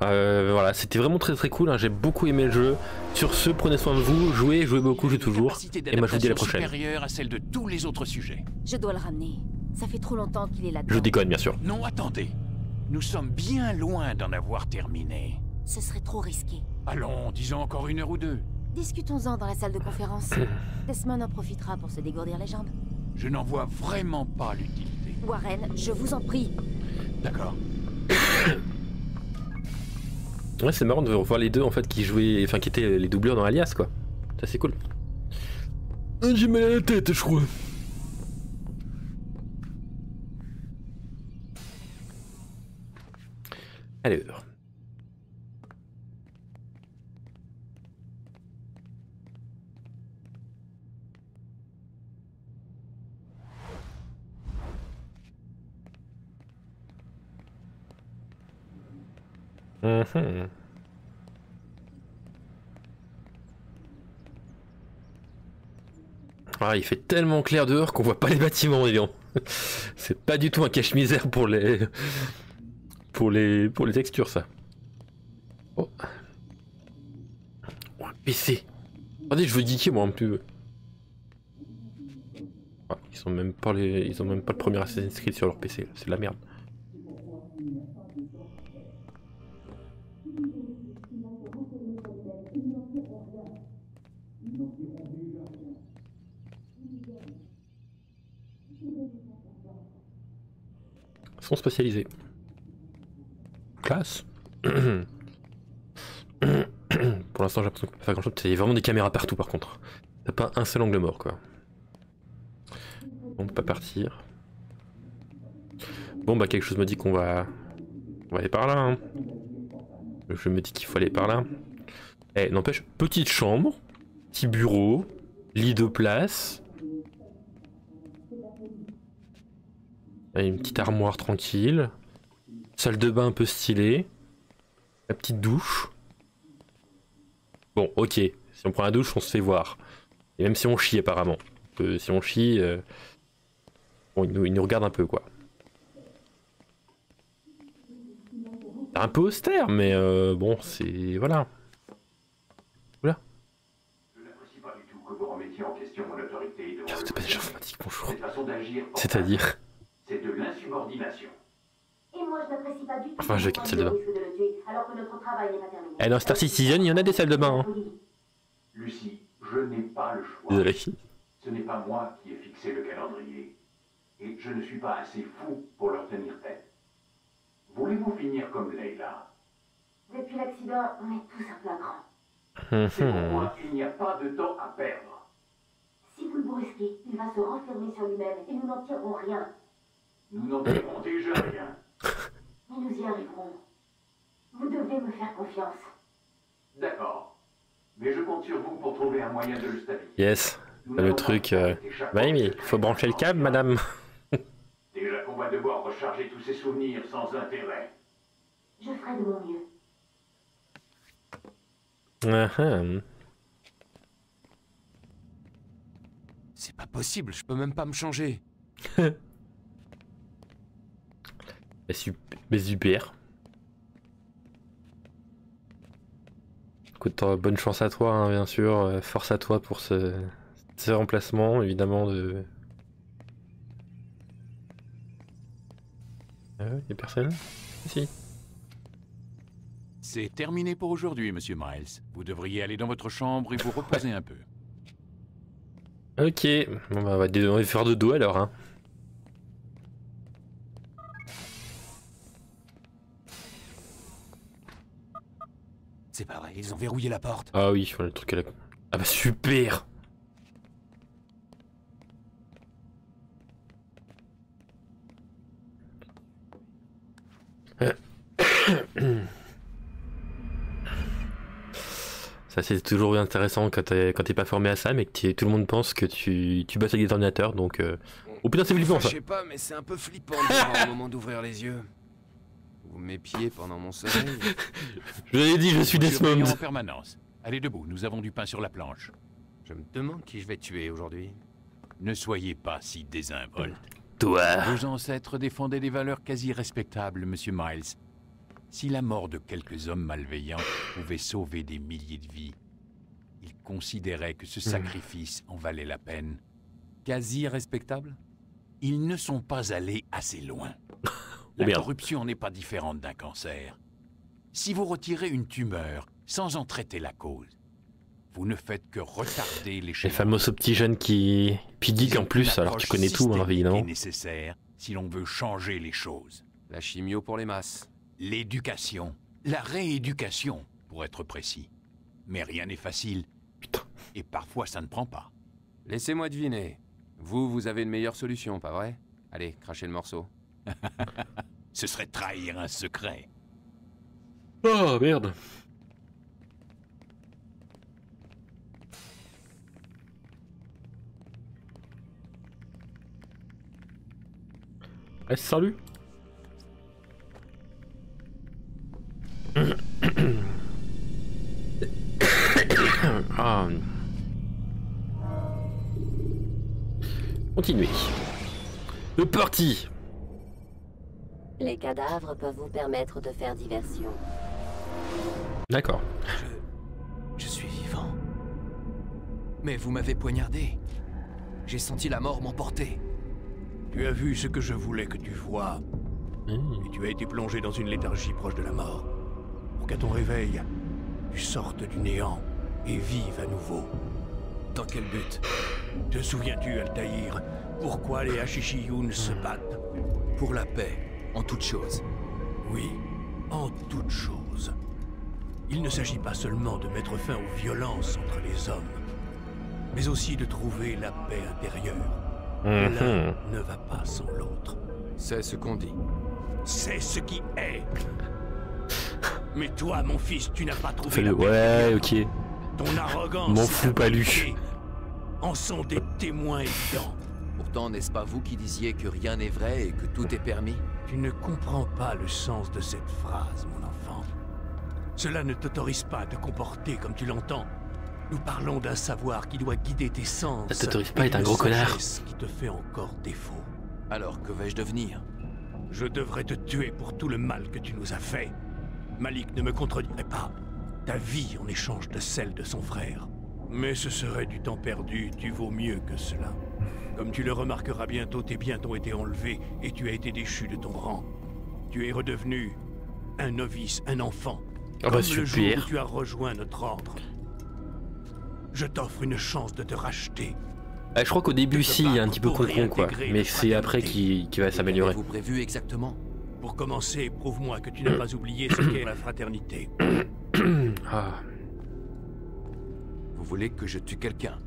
Voilà, c'était vraiment très cool, hein. J'ai beaucoup aimé le jeu. Sur ce, prenez soin de vous, jouez beaucoup, jouez toujours. Et moi je vous dis à la prochaine. Supérieure à celle de tous les autres sujets. Je dois le ramener. Ça fait trop longtemps qu'il est là-dedans. Je déconne bien sûr. Non, attendez. Nous sommes bien loin d'en avoir terminé. Ce serait trop risqué. Allons, disons encore 1 heure ou 2. Discutons-en dans la salle de conférence. Desmond en profitera pour se dégourdir les jambes. Je n'en vois vraiment pas l'utilité. Warren, je vous en prie. D'accord. Ouais, c'est marrant de revoir les deux en fait qui jouaient, enfin qui étaient les doubleurs dans Alias quoi. Ça c'est cool. J'ai mal à la tête, je crois. Alors. Ah, il fait tellement clair dehors qu'on voit pas les bâtiments, évidemment. C'est pas du tout un cache-misère pour les textures, ça. Oh. Oh, un PC. Regardez, je veux geeker moi un peu. Ah, ils ont même pas le premier Assassin's Creed sur leur PC. C'est de la merde. Sont spécialisés. Classe. Pour l'instant, j'ai l'impression qu'on peut pas faire grand chose. Il y a vraiment des caméras partout par contre. T'as pas un seul angle mort quoi. On peut pas partir. Bon bah quelque chose me dit qu'on va aller par là. Hein. Je me dis qu'il faut aller par là. Eh, n'empêche, petite chambre, petit bureau, lit de place. Une petite armoire tranquille. Salle de bain un peu stylée. La petite douche. Bon, ok. Si on prend la douche, on se fait voir. Et même si on chie apparemment. Si on chie... Bon, il nous regarde un peu quoi. C'est un peu austère, mais bon, c'est... Voilà. Oula. Je n'apprécie pas du tout que vous remettiez en question mon autorité devant C'est pas des informatique, bonjour. Cette façon d'agir, C'est-à-dire... c'est de l'insubordination. Et moi, je n'apprécie pas du tout. Enfin, je vais quitter le bain. De le tuer, alors que notre travail n'est pas terminé. Eh, dans Star Citizen, il y en a des salles de bain. Hein. Lucie, je n'ai pas le choix. Désolé. Ce n'est pas moi qui ai fixé le calendrier. Et je ne suis pas assez fou pour leur tenir tête. Voulez-vous finir comme Leila? Depuis l'accident, on est tous un peu à cran. C'est pour moi, il n'y a pas de temps à perdre. Si vous le brusquez, il va se renfermer sur lui-même et nous n'en tirerons rien. Nous n'en tirerons déjà rien. Mais nous y arriverons. Vous devez me faire confiance. D'accord. Mais je compte sur vous pour trouver un moyen de le stabiliser. Yes. Le truc... Oui, mais il faut brancher le câble, madame. Déjà qu'on va devoir recharger tous ces souvenirs sans intérêt. Je ferai de mon mieux. Uh-huh. C'est Pas possible, je peux même pas me changer. Mais super. Écoute, bonne chance à toi, hein, bien sûr. Force à toi pour ce remplacement, évidemment. Y'a personne? Si. C'est terminé pour aujourd'hui, monsieur Miles. Vous devriez aller dans votre chambre et vous reposer un peu. Ok, bon, bah, on va faire de dos alors. Hein. C'est pas vrai, ils ont verrouillé la porte. Ah oui, le truc à la... Ah bah super. Ça c'est toujours intéressant quand t'es pas formé à ça, mais que tout le monde pense que tu bosses avec des ordinateurs, donc... Oh putain c'est flippant ça. Je sais pas, mais c'est un peu flippant de au moment d'ouvrir les yeux. Vous m'épiez pendant mon sommeil. Je l'ai dit, je suis Desmond. En permanence. Allez debout, nous avons du pain sur la planche. Je me demande qui je vais tuer aujourd'hui. Ne soyez pas si désinvolte. Toi. Vos ancêtres défendaient des valeurs quasi respectables, monsieur Miles. Si la mort de quelques hommes malveillants pouvait sauver des milliers de vies, ils considéraient que ce sacrifice en valait la peine. Quasi respectable? Ils ne sont pas allés assez loin. La corruption n'est pas différente d'un cancer. Si vous retirez une tumeur sans en traiter la cause, vous ne faites que retarder les Les fameux petits jeunes qui pidiquent en plus, alors tu connais tout, hein, évidemment. C'est nécessaire si l'on veut changer les choses. La chimio pour les masses. L'éducation. La rééducation, pour être précis. Mais rien n'est facile. Putain. Et parfois ça ne prend pas. Laissez-moi deviner. Vous avez une meilleure solution, pas vrai? Allez, crachez le morceau. Ce serait trahir un secret. Oh merde. Salut. Ah. Continuez. Le parti. Les cadavres peuvent vous permettre de faire diversion. D'accord. Je suis vivant. Mais vous m'avez poignardé. J'ai senti la mort m'emporter. Tu as vu ce que je voulais que tu vois. Et tu as été plongé dans une léthargie proche de la mort. Pour qu'à ton réveil, tu sortes du néant et vives à nouveau. Dans quel but? Te souviens-tu, Altaïr, pourquoi les Ashishiyun se battent? Pour la paix, en toute chose. Oui, en toute chose. Il ne s'agit pas seulement de mettre fin aux violences entre les hommes, mais aussi de trouver la paix intérieure. L'un ne va pas sans l'autre. C'est ce qu'on dit. C'est ce qui est. Mais toi, mon fils, tu n'as pas trouvé la paix. Ouais, ok. Ton arrogance. M'en fous pas lu. En sont des témoins évidents. Pourtant, n'est-ce pas vous qui disiez que rien n'est vrai et que tout est permis? Tu ne comprends pas le sens de cette phrase, mon enfant. Cela ne t'autorise pas à te comporter comme tu l'entends. Nous parlons d'un savoir qui doit guider tes sens. Ça t'autorise pas à être un gros connard. Qui te fait encore défaut. Alors que vais-je devenir? Je devrais te tuer pour tout le mal que tu nous as fait. Malik ne me contredirait pas. Ta vie en échange de celle de son frère. Mais ce serait du temps perdu, tu vaux mieux que cela. Comme tu le remarqueras bientôt, tes biens t'ont été enlevés et tu as été déchu de ton rang. Tu es redevenu un novice, un enfant. Oh comme le jour où tu as rejoint notre ordre. Je t'offre une chance de te racheter. Je crois qu'au début, si, il y a un petit peu con quoi. Mais c'est après qui va s'améliorer. Qu'avez-vous prévu exactement? Pour commencer, prouve-moi que tu n'as pas oublié ce qu'est la fraternité. Ah. Vous voulez que je tue quelqu'un?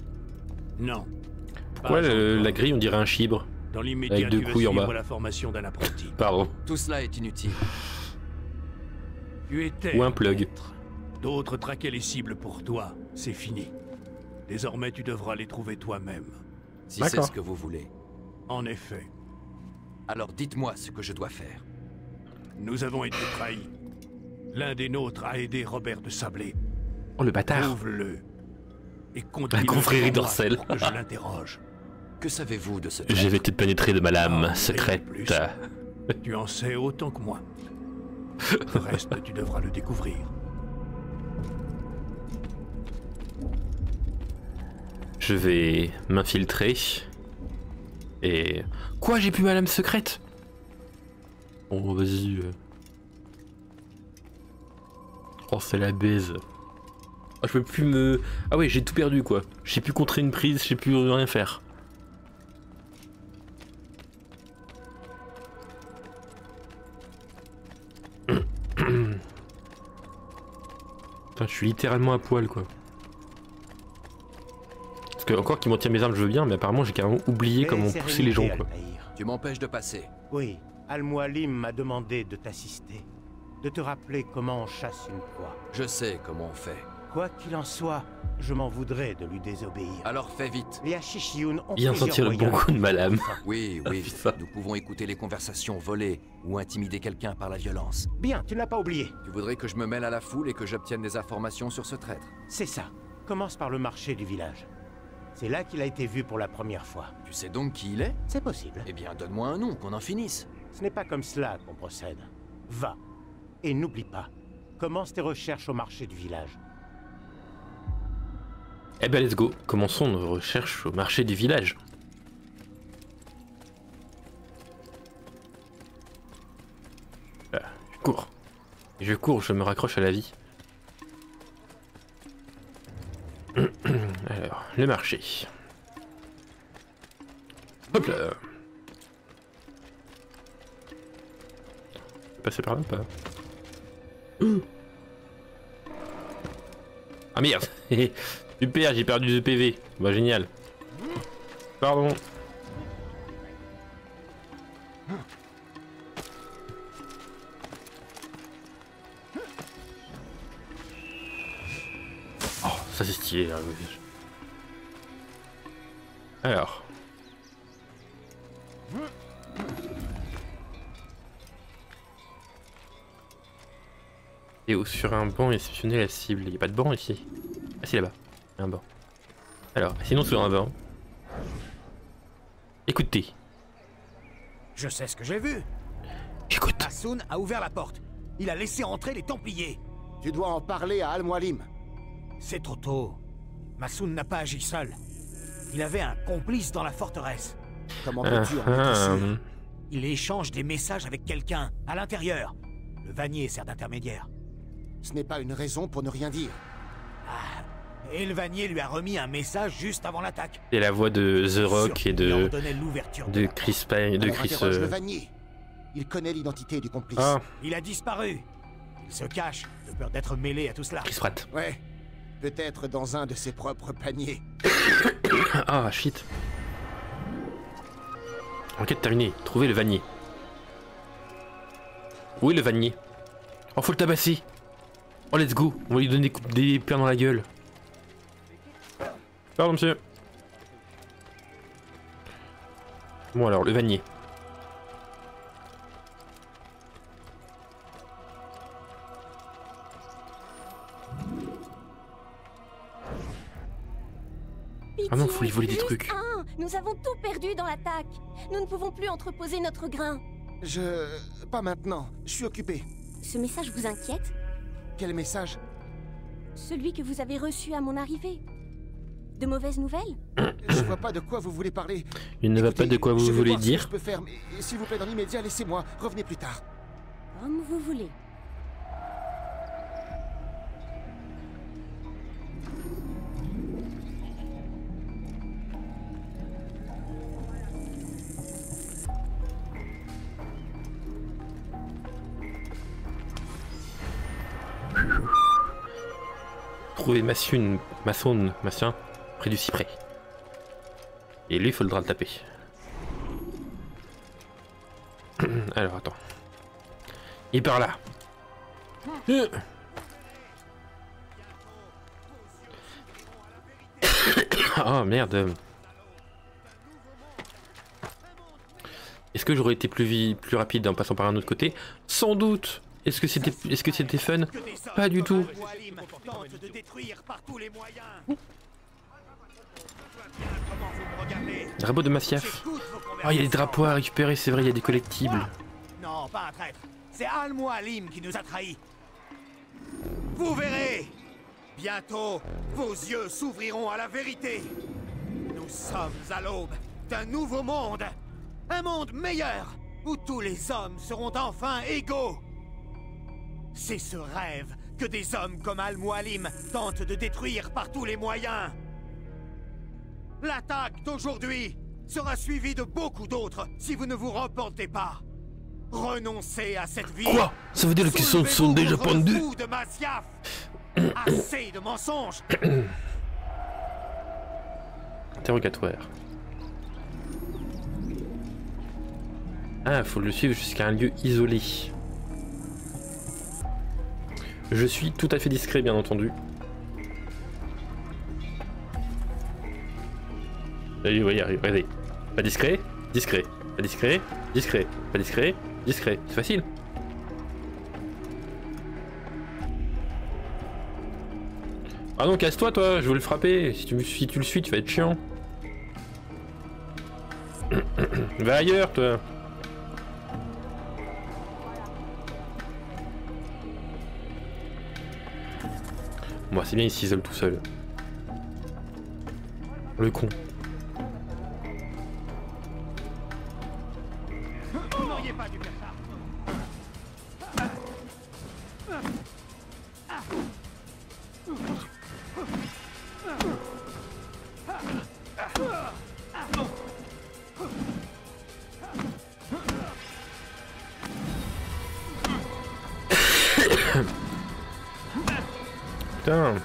Non. Pourquoi la grille on dirait un chibre? Dans l'immédiat, avec deux couilles en bas. La formation d'un apprenti. Pardon. Tout cela est inutile. Tu étais ou un plug. D'autres traquaient les cibles pour toi. C'est fini. Désormais, tu devras les trouver toi-même. Si c'est ce que vous voulez. En effet. Alors dites-moi ce que je dois faire. Nous avons été trahis. L'un des nôtres a aidé Robert de Sablé. Oh le bâtard. Prouve-le. Et continue la confrérie d'Orcel. pour que je l'interroge. Que savez-vous de ce Je vais te pénétrer de ma lame secrète. Tu en sais autant que moi. Le reste, tu devras le découvrir. Je vais m'infiltrer. Et... Quoi, j'ai plus ma lame secrète? Bon, vas-y. Oh, c'est la baise. Oh, je peux plus me... Ah ouais, j'ai tout perdu, quoi. J'ai pu contrer une prise, j'ai pu rien faire. Putain, je suis littéralement à poil, quoi. Parce que, encore qu'ils m'en tirent mes armes, je veux bien, mais apparemment, j'ai carrément oublié comment pousser les gens, quoi. Tu m'empêches de passer. Oui, Al-Mualim m'a demandé de t'assister. De te rappeler comment on chasse une proie. Je sais comment on fait. Quoi qu'il en soit, je m'en voudrais de lui désobéir. Alors fais vite. Les Ashishiun ont Bien sentir le bon coup de ma lame. Oui, oui, nous pouvons écouter les conversations, voler ou intimider quelqu'un par la violence. Bien, tu n'as pas oublié. Tu voudrais que je me mêle à la foule et que j'obtienne des informations sur ce traître? C'est ça. Commence par le marché du village. C'est là qu'il a été vu pour la première fois. Tu sais donc qui il est? C'est possible. Eh bien, donne-moi un nom, qu'on en finisse. Ce n'est pas comme cela qu'on procède. Va. Et n'oublie pas. Commence tes recherches au marché du village. Eh ben, let's go. Commençons nos recherches au marché du village. Je cours. Je cours, je me raccroche à la vie. Alors, le marché. Hop là. Passer par là ou pas? Ah merde. Super, j'ai perdu 2 PV. Bah génial. Pardon. Oh, ça c'est stylé là. Alors. Et sur un banc, exceptionner la cible. Il n'y a pas de banc ici. Ah si, là-bas. Il y a un banc. Alors, sinon sur un banc. Écoutez. Je sais ce que j'ai vu. Écoute. Hassoun a ouvert la porte. Il a laissé entrer les Templiers. Tu dois en parler à Al-Mualim. C'est trop tôt. Massoun n'a pas agi seul. Il avait un complice dans la forteresse. Comment peux-tu en être sûr? Il échange des messages avec quelqu'un, à l'intérieur. Le Vannier sert d'intermédiaire. Ce n'est pas une raison pour ne rien dire. Ah, et le Vannier lui a remis un message juste avant l'attaque. Et la voix de The Rock et de Chris Pine, de Chris... le Vannier. Il connaît l'identité du complice. Ah. Il a disparu. Il se cache, de peur d'être mêlé à tout cela. Chris Pratt. Ouais. Peut-être dans un de ses propres paniers. Ah, shit. Enquête terminée. Trouvez le Vannier. Où est le Vannier? Oh, faut le tabasser. Oh, let's go. On va lui donner des plats dans la gueule. Pardon, monsieur. Bon, alors, le Vannier. Ah non, faut lui voler des trucs. Nous avons tout perdu dans l'attaque. Nous ne pouvons plus entreposer notre grain. Pas maintenant. Je suis occupé. Ce message vous inquiète? Quel message? Celui que vous avez reçu à mon arrivée. De mauvaises nouvelles? Je vois pas de quoi vous voulez parler. Il ne va pas de quoi vous voulez dire. Je peux faire, mais s'il vous plaît, dans l'immédiat, laissez-moi. Revenez plus tard. Comme vous voulez. Trouver Massien, près du cyprès. Et lui, il faudra le taper. Alors, attends. Il est par là. Oh merde. Est-ce que j'aurais été plus rapide en passant par un autre côté? Sans doute. Est-ce que c'était fun? Pas du tout. Drapeau de Masyaf. Oh, il y a des drapeaux à récupérer, c'est vrai, il y a des collectibles. Non, pas un traître. C'est Al-Mualim qui nous a trahis. Vous verrez. Bientôt, vos yeux s'ouvriront à la vérité. Nous sommes à l'aube d'un nouveau monde. Un monde meilleur, où tous les hommes seront enfin égaux. C'est ce rêve que des hommes comme Al-Mualim tentent de détruire par tous les moyens. L'attaque d'aujourd'hui sera suivie de beaucoup d'autres si vous ne vous repentez pas. Renoncez à cette vie. Quoi? Ça veut dire qu'ils sont déjà pendus. De Masyaf. Assez de mensonges. Interrogatoire. Ah, faut le suivre jusqu'à un lieu isolé. Je suis tout à fait discret, bien entendu. Allez, oui, regardez. Pas discret, discret. Pas discret, discret. Pas discret, discret. C'est facile. Ah non, casse-toi, toi, je veux le frapper. Si tu le suis, tu vas être chiant. Va ailleurs, toi. Moi, c'est bien, il s'isole tout seul. Le con. Vous n'auriez pas dû faire ça. Putain.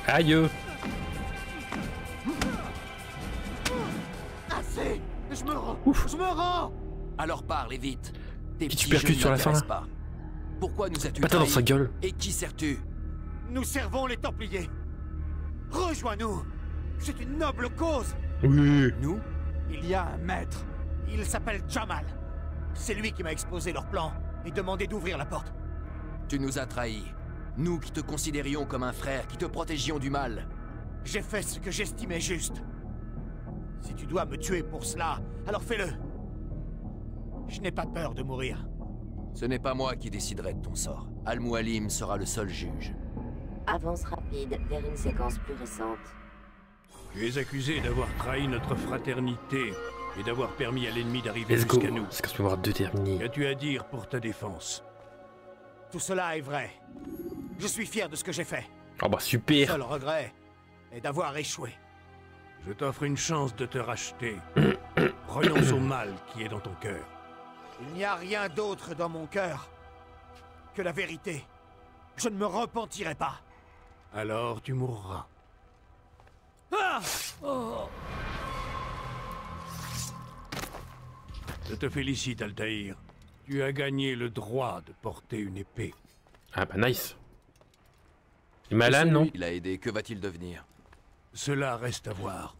Aïe. Assez. Je me rends. Ouf. Je me rends. Alors parle et vite. Tes Qui tu petits percutes jeux sur la fin, là pas. Pourquoi nous as-tu Patate dans trahis sa gueule. Et qui sers-tu? Nous servons les Templiers. Rejoins-nous. C'est une noble cause. Oui. Nous? Il y a un maître. Il s'appelle Jamal. C'est lui qui m'a exposé leur plan et demandé d'ouvrir la porte. Tu nous as trahis. Nous qui te considérions comme un frère, qui te protégions du mal. J'ai fait ce que j'estimais juste. Si tu dois me tuer pour cela, alors fais-le. Je n'ai pas peur de mourir. Ce n'est pas moi qui déciderai de ton sort. Al-Mualim sera le seul juge. Avance rapide vers une séquence plus récente. Tu es accusé d'avoir trahi notre fraternité et d'avoir permis à l'ennemi d'arriver Let's go. jusqu'à nous. C'est qu'on va de terminer. Qu'as-tu à dire pour ta défense? Tout cela est vrai. Je suis fier de ce que j'ai fait. Oh bah super. Seul regret est d'avoir échoué. Je t'offre une chance de te racheter. Renonce au mal qui est dans ton cœur. Il n'y a rien d'autre dans mon cœur que la vérité. Je ne me repentirai pas. Alors tu mourras. Ah! Oh! Je te félicite, Altaïr. Tu as gagné le droit de porter une épée. Ah bah nice. Il est malade, non? Il a aidé, que va-t-il devenir? Cela reste à voir.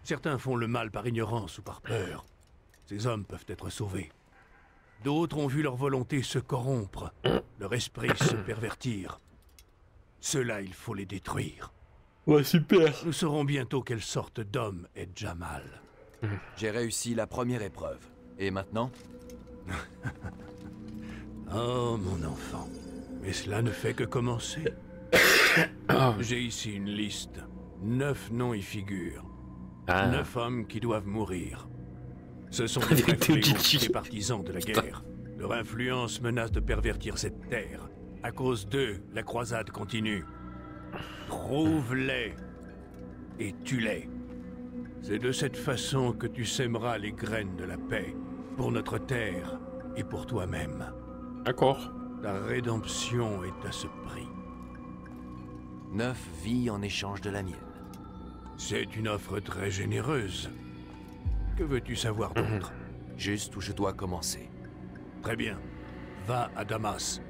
Certains font le mal par ignorance ou par peur. Ces hommes peuvent être sauvés. D'autres ont vu leur volonté se corrompre, leur esprit se pervertir. Ceux-là, il faut les détruire. Ouais, super. Nous saurons bientôt quelle sorte d'homme est Jamal. J'ai réussi la première épreuve. Et maintenant? Oh, mon enfant. Mais cela ne fait que commencer. J'ai ici une liste. 9 noms y figurent. 9 hommes qui doivent mourir. Ce sont des vrais fléaux, des partisans de la guerre. Leur influence menace de pervertir cette terre. À cause d'eux, la croisade continue. Trouve-les et tue-les. C'est de cette façon que tu sèmeras les graines de la paix pour notre terre et pour toi-même. D'accord. Ta rédemption est à ce prix. 9 vies en échange de la mienne. C'est une offre très généreuse. Que veux-tu savoir d'autre? Juste où je dois commencer. Très bien. Va à Damas.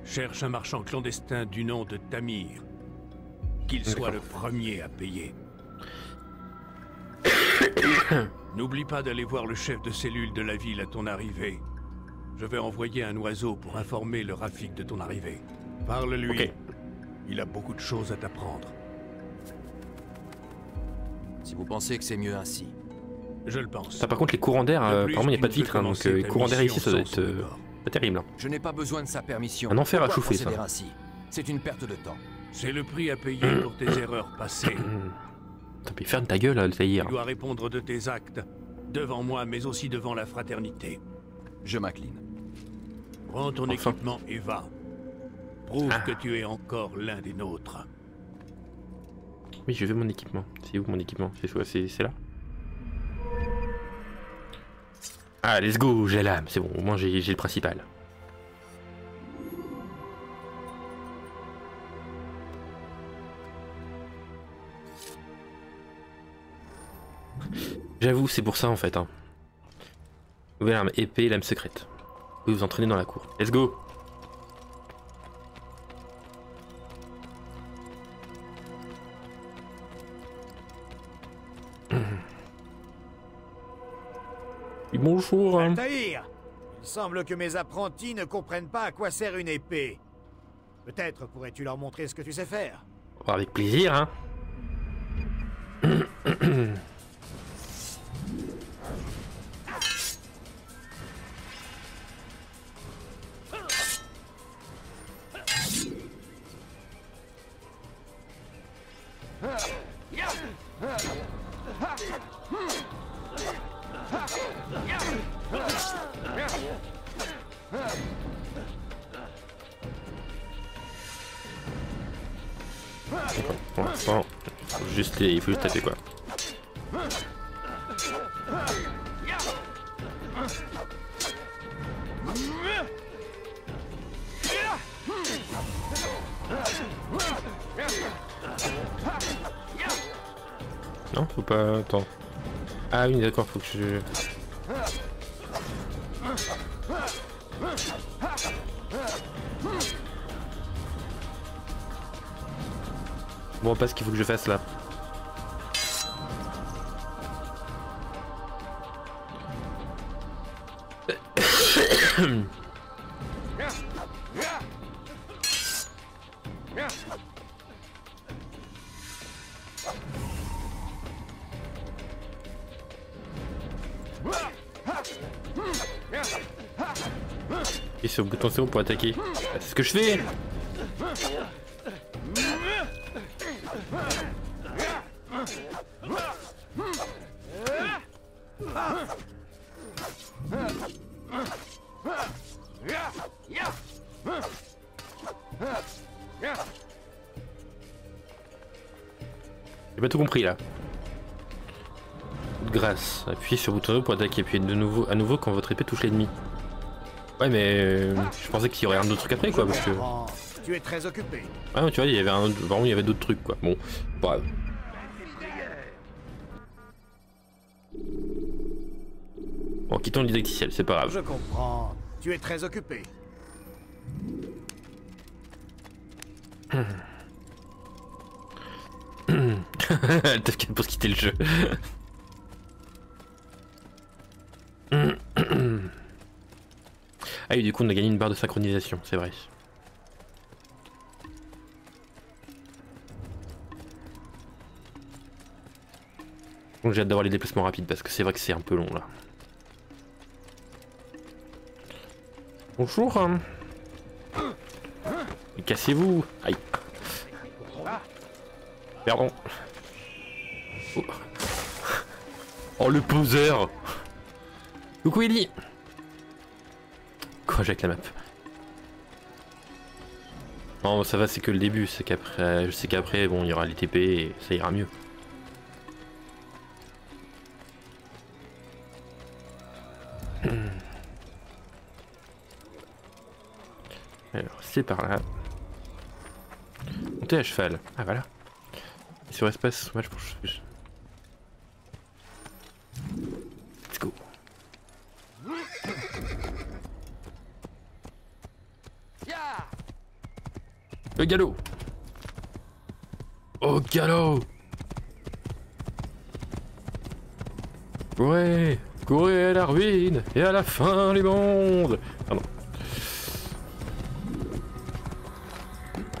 Cherche un marchand clandestin du nom de Tamir. Qu'il soit le premier à payer. N'oublie pas d'aller voir le chef de cellule de la ville à ton arrivée. Je vais envoyer un oiseau pour informer le Rafik de ton arrivée. Parle-lui. Il a beaucoup de choses à t'apprendre. Si vous pensez que c'est mieux ainsi. Je le pense. Ah, par contre, les courants d'air, apparemment, il n'y a pas de vitre, hein, donc les courants d'air ici, ça doit être pas terrible. Hein. Je n'ai pas besoin de sa permission. Un enfer à Pourquoi chauffer, ça. procéder ainsi? C'est une perte de temps. C'est le prix à payer pour tes erreurs passées. T'as pu faire de ta gueule, Altaïr. Tu dois répondre de tes actes, devant moi, mais aussi devant la fraternité. Je m'incline. Prends ton équipement et va. Prouve que tu es encore l'un des nôtres. Oui, je veux mon équipement. C'est où mon équipement? C'est là? Ah, let's go, j'ai l'âme. C'est bon, au moins j'ai le principal. J'avoue, c'est pour ça en fait. Hein. Nouvelle arme épée, lame secrète. Vous pouvez vous entraîner dans la cour. Let's go! Bonjour. Altaïr, il semble que mes apprentis ne comprennent pas à quoi sert une épée. Peut-être pourrais-tu leur montrer ce que tu sais faire. Avec plaisir, hein. Pour l'instant, il faut juste taper quoi. Non, faut pas... Attends. Ah oui, d'accord, faut que je... Bon, pas ce qu'il faut que je fasse là. Et sur le bouton C pour attaquer. C'est ce que je fais. J'ai pas tout compris là. Grâce, appuyez sur le bouton E pour attaquer, puis à nouveau quand votre épée touche l'ennemi. Ouais mais je pensais qu'il y aurait un autre truc après quoi parce que. Tu es très occupé. Ah tu vois il y avait vraiment il y avait d'autres trucs quoi. Bon, bref. Bon, quittons le didacticiel, c'est pas grave. Je comprends. Tu es très occupé. T'as pour quitter le jeu. Ah oui, du coup on a gagné une barre de synchronisation, c'est vrai. Donc j'ai hâte d'avoir les déplacements rapides parce que c'est vrai que c'est un peu long là. Bonjour. Cassez-vous. Aïe. Pardon. Oh. Oh le poseur. Coucou Ellie. Quoi j'ai avec la map. Non ça va c'est que le début, c'est qu'après je sais qu'après bon il y aura les TP et ça ira mieux. Alors c'est par là. Monter à cheval. Ah voilà. Et sur espace, moi je pense que let's go. Le galop. Oh galop. Ouais. Courez à la ruine et à la fin du monde. Pardon.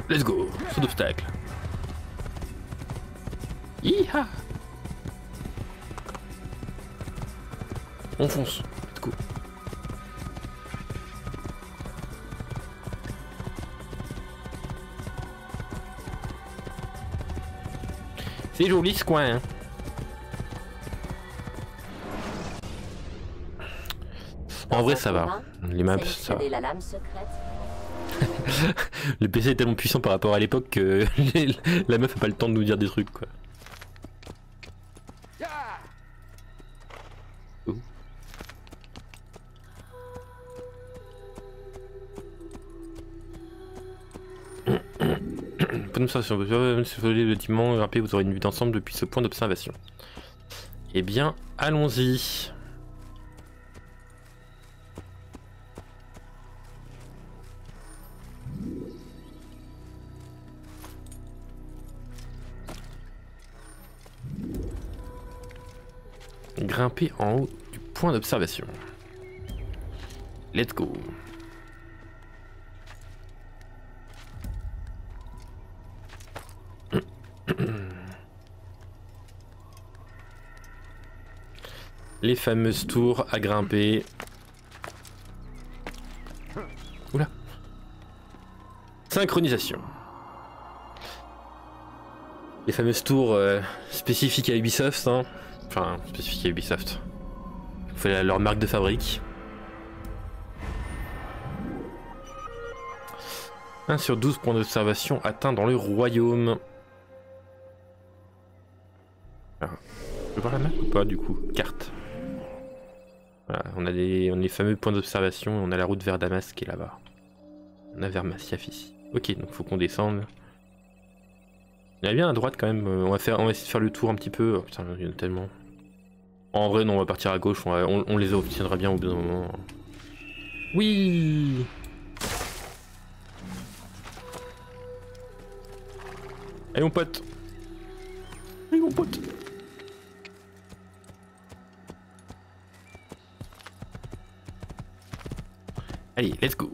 Let's go. Saut d'obstacle. Iha. On fonce. Let's go. C'est joli ce coin. Hein. En vrai, ça va. Les maps, ça va. La lame secrète. Le PC est tellement puissant par rapport à l'époque que la meuf a pas le temps de nous dire des trucs, quoi. Point d'observation. Si vous voulez le bâtiment grimper, vous aurez une vue d'ensemble depuis ce point d'observation. Eh bien, allons-y. Grimper en haut du point d'observation. Let's go. Les fameuses tours à grimper. Oula. Synchronisation. Les fameuses tours spécifiques à Ubisoft, hein. Enfin, spécifiques à Ubisoft. On fait leur marque de fabrique. 1 sur 12 points d'observation atteints dans le royaume. Alors, je peux voir la map ou pas du coup? Carte. Voilà, on a les fameux points d'observation, on a la route vers Damas qui est là-bas. On a vers Masyaf ici. Ok, donc faut qu'on descende. Il y a bien à droite quand même, on va essayer de faire le tour un petit peu. Oh, putain, il y en a tellement. En vrai non, on va partir à gauche, on les obtiendra bien au bout d'un moment. Oui. Allez mon pote. Allez mon pote. Allez, let's go.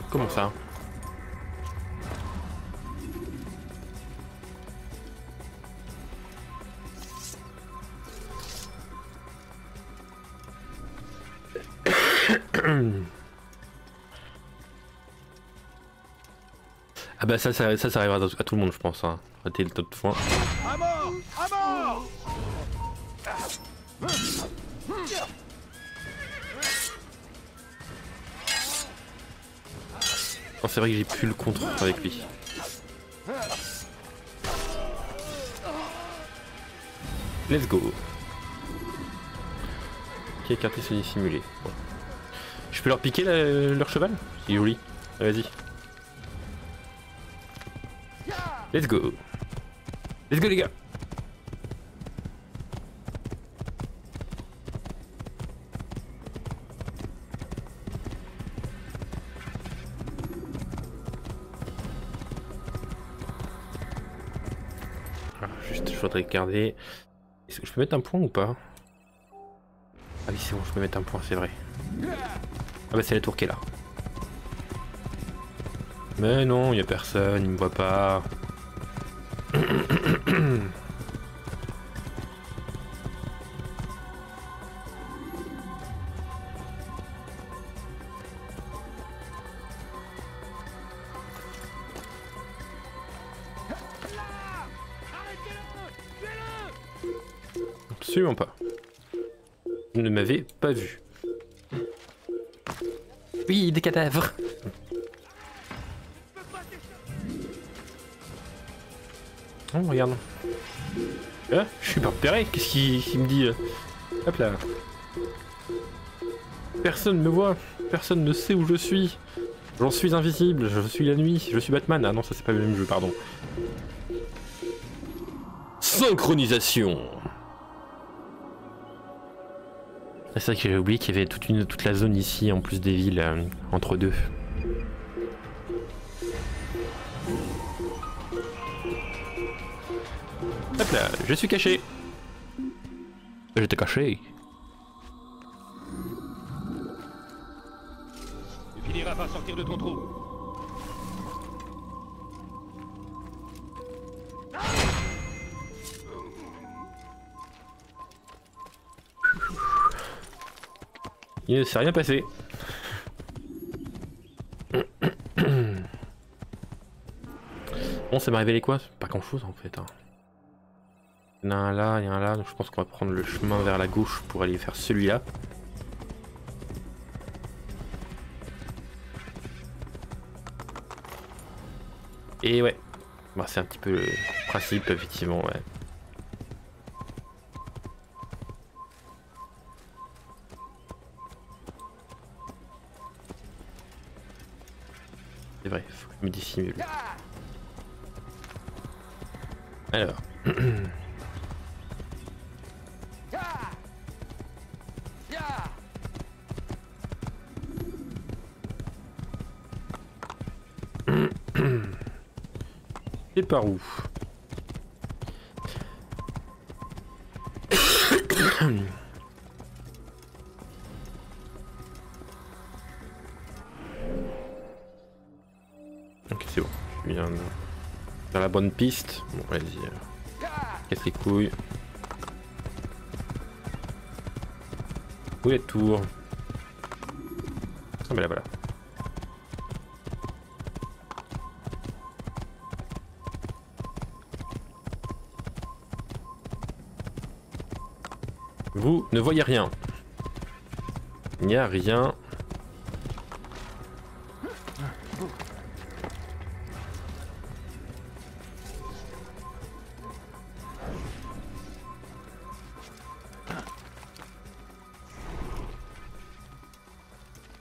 Comment ça? Ah bah ça arrivera à tout le monde je pense, hein. Rater le top de foin. À mort! À mort! Oh, c'est vrai que j'ai plus le contre avec lui. Let's go. Ok, écarté se dissimuler. Bon. Je peux leur piquer leur cheval? C'est joli. Vas-y. Let's go. Let's go les gars. Alors, juste je voudrais regarder. Est-ce que je peux mettre un point ou pas? Ah oui c'est bon, je peux mettre un point, c'est vrai. Ah bah c'est la tour qui est là. Mais non, il n'y a personne, il me voit pas. Absolument pas. Vous ne m'avez pas vu. Oui, des cadavres. Oh, regarde. Ah, je suis pas repéré. Qu'est-ce qu'il me dit? Hop là. Personne ne me voit. Personne ne sait où je suis. J'en suis invisible. Je suis la nuit. Je suis Batman. Ah non, ça c'est pas le même jeu, pardon. Synchronisation. Ah, c'est vrai que j'avais oublié qu'il y avait toute la zone ici, en plus des villes, entre deux. Hop là, je suis caché. J'étais caché. Tu finiras par sortir de ton trou. Il ne s'est rien passé. Bon, ça m'a révélé quoi? Pas grand chose en fait. Hein. Il y en a un là, il y en a un là, donc je pense qu'on va prendre le chemin vers la gauche pour aller faire celui-là. Et ouais, bah, c'est un petit peu le principe effectivement, ouais. C'est vrai, faut que je me dissimule. Alors. Et par où? Ok, c'est bon. Je viens dans la bonne piste. Bon, vas-y. Casse les couilles. Où est la tour? Ah, mais là, voilà. Vous ne voyez rien. Il n'y a rien.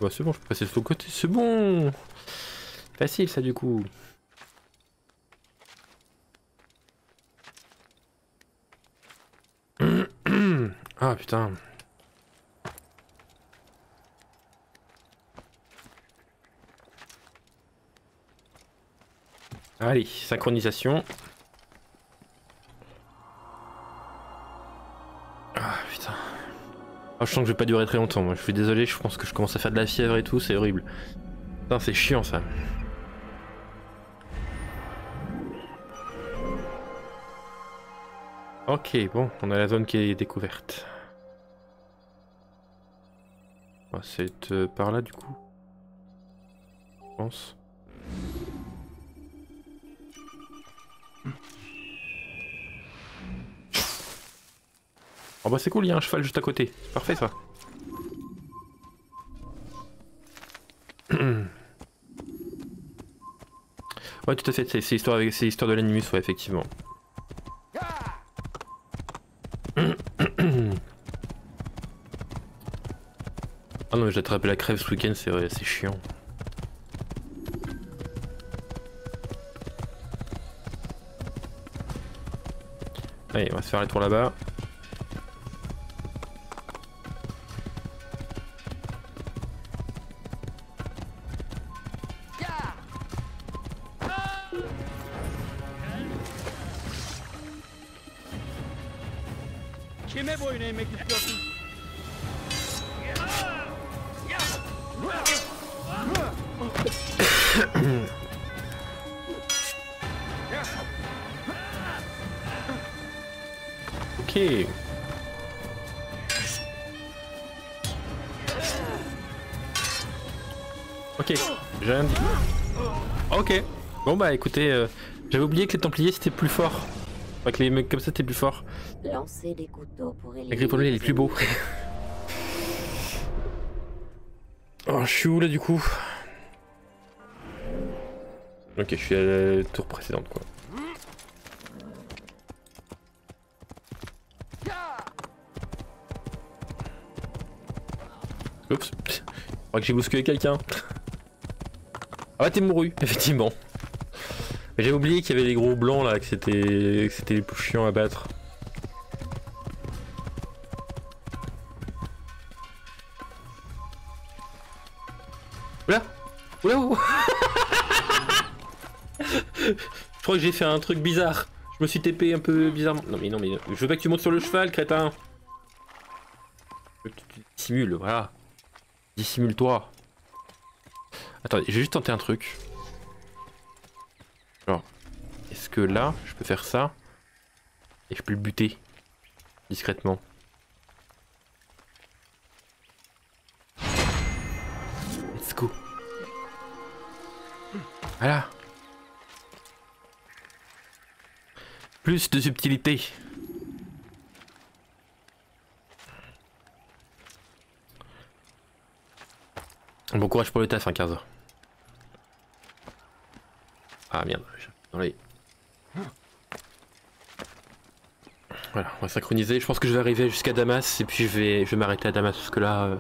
Bah c'est bon, je peux passer de l'autre côté, c'est bon. Facile ça du coup. Ah putain. Allez, synchronisation. Ah putain. Oh, je sens que je vais pas durer très longtemps, moi je suis désolé, je pense que je commence à faire de la fièvre et tout, c'est horrible. Putain, c'est chiant ça. Ok, bon, on a la zone qui est découverte. On va être par là du coup. Je pense. Oh bah c'est cool, il y a un cheval juste à côté. C'est parfait ça. Ouais tout à fait, c'est l'histoire de l'animus, ouais effectivement. Ah non mais j'ai attrapé la crève ce week-end, c'est chiant. Allez, on va se faire les tours là-bas. Kime boyun eğmek istiyorsun? Ok. Ok, j'ai rien dit. Ok. Bon bah écoutez, j'avais oublié que les Templiers c'était plus fort. Enfin, que les mecs comme ça c'était plus fort. Lancer des couteaux pour éliminer. La Griffonnée elle est plus beau. Oh, je suis où là du coup? Ok, je suis à la tour précédente quoi. Oups, je crois que j'ai bousculé quelqu'un. Ah bah t'es mouru, effectivement. Mais j'avais oublié qu'il y avait les gros blancs là, que c'était les plus chiants à battre. Oula! Oula! Je crois que j'ai fait un truc bizarre. Je me suis TP un peu bizarrement. Non mais je veux pas que tu montes sur le cheval, crétin. Je veux que tu dissimules, voilà. Dissimule-toi. Attendez, j'ai juste tenté un truc. Genre, est-ce que là, je peux faire ça et je peux le buter discrètement? Let's go. Voilà. Plus de subtilité. Bon courage pour le taf, hein, 15h. Ah merde, dans les... Voilà, on va synchroniser. Je pense que je vais arriver jusqu'à Damas et puis je vais m'arrêter à Damas parce que là,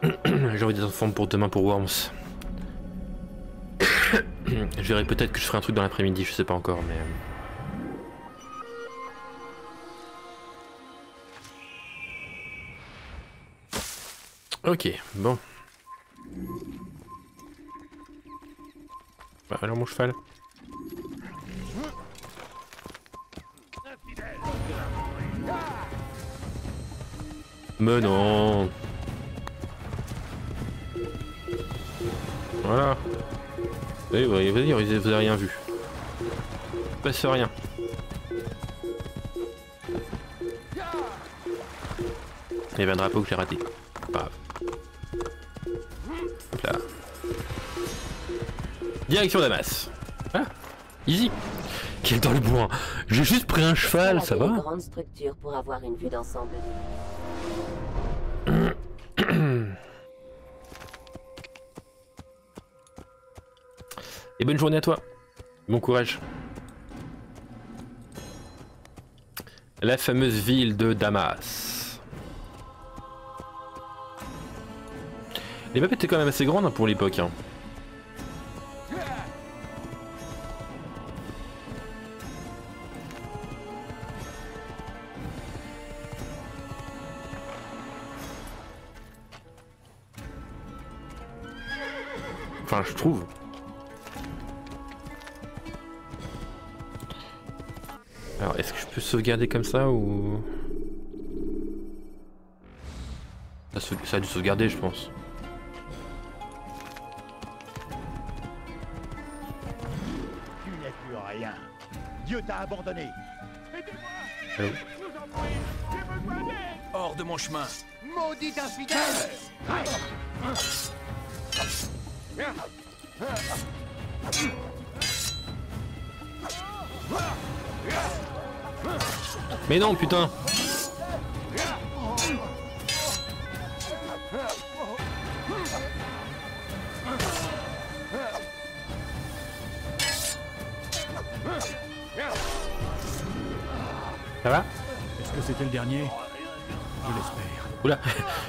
j'ai envie d'être en forme pour demain pour Worms. Je verrai peut-être que je ferai un truc dans l'après-midi, je sais pas encore, mais... Ok, bon. Bah alors mon cheval. Mais non. Voilà. Oui, vous allez dire, vous avez rien vu. Il passe rien. Il y avait un drapeau que j'ai raté. Pas grave. Hop là. Direction Damas. Ah, easy. Qui est dans le bois. J'ai juste pris un cheval, ça va. Une grande structure pour avoir une vue d'ensemble. Et bonne journée à toi. Bon courage. La fameuse ville de Damas. Les maps étaient quand même assez grandes hein, pour l'époque. Hein. Enfin, je trouve. Alors, est-ce que je peux sauvegarder comme ça ou... Ça a dû sauvegarder, je pense. Tu n'es plus rien. Dieu t'a abandonné. Allô. Hors de mon chemin. Maudit infidèle. Mais non, putain. Ça va? Est-ce que c'était le dernier? Je l'espère. Oula,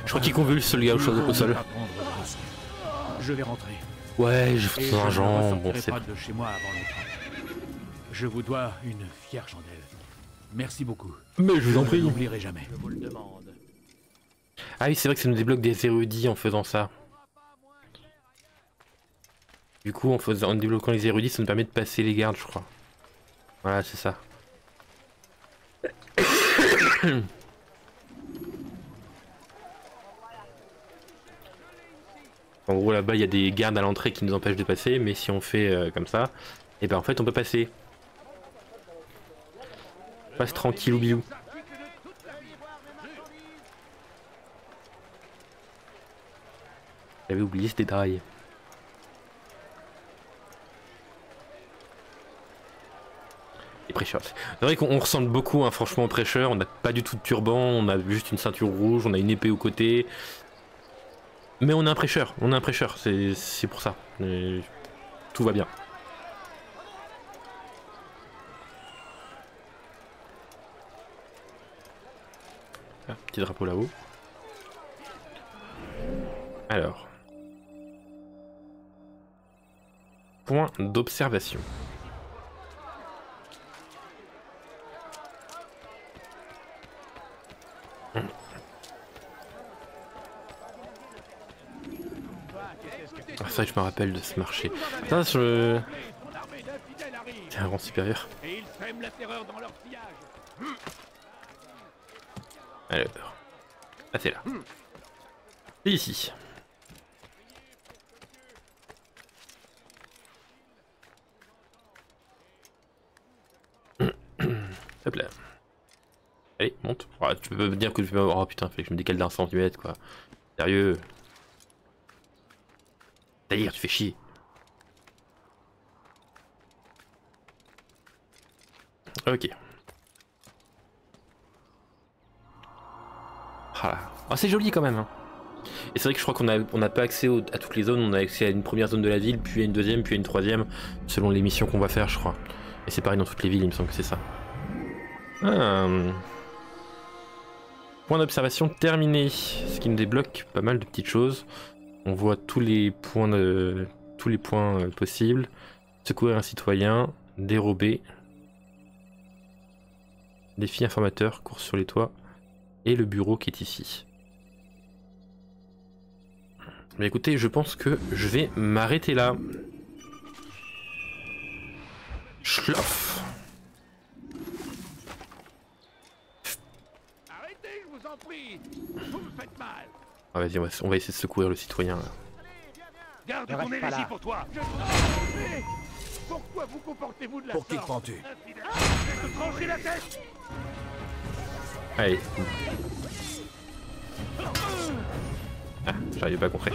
je crois qu'il convulse le gars au sol. Je vais rentrer. Ouais, je fais un genre, bon c'est pas de chez moi avant longtemps. Je vous dois une fière chandelle. Merci beaucoup. Mais je vous en prie. Je n'oublierai jamais. Je vous le demande. Ah oui, c'est vrai que ça nous débloque des érudits en faisant ça. Du coup, en débloquant les érudits, ça nous permet de passer les gardes, je crois. Voilà, c'est ça. En gros, là-bas, il y a des gardes à l'entrée qui nous empêchent de passer, mais si on fait comme ça, et ben en fait, on peut passer. Passe tranquille ou bilou. J'avais oublié ce détail. Les prêcheurs. C'est vrai qu'on ressemble beaucoup, hein, franchement, aux prêcheurs. On n'a pas du tout de turban, on a juste une ceinture rouge, on a une épée au côté. Mais on a un prêcheur, c'est pour ça. Et tout va bien. Ah, petit drapeau là-haut. Alors. Point d'observation. Ah, ça, je me rappelle de ce marché. Putain, C'est un rang supérieur. Et ils sèment la terreur dans leur sillage. Alors. Ah, c'est là. C'est ici. Hop là. Allez, monte. Ouais, tu peux me dire que tu peux m'avoir. Oh putain, fallait que je me décale d'un centimètre quoi. Sérieux. C'est-à-dire, tu fais chier. Ok. Ah, c'est joli quand même. Hein. Et c'est vrai que je crois qu'on n'a pas accès à toutes les zones. On a accès à une première zone de la ville, puis à une deuxième, puis à une troisième, selon les missions qu'on va faire, je crois. Et c'est pareil dans toutes les villes, il me semble que c'est ça. Point d'observation terminé. Ce qui nous débloque pas mal de petites choses. On voit tous les points possibles. Secourir un citoyen, dérober. Défi informateur, course sur les toits. Et le bureau qui est ici. Mais écoutez, je pense que je vais m'arrêter là. Schloff. Arrêtez, je vous en prie. Vous me faites mal. Ah, vas-y, on va essayer de secourir le citoyen là. Garde Ne ton reste pas énergie là. pour toi. Pourquoi vous comportez-vous de la Pour qui sorte? prends-tu? Je vais te trancher la tête. Allez. Ah, j'arrive pas à compter.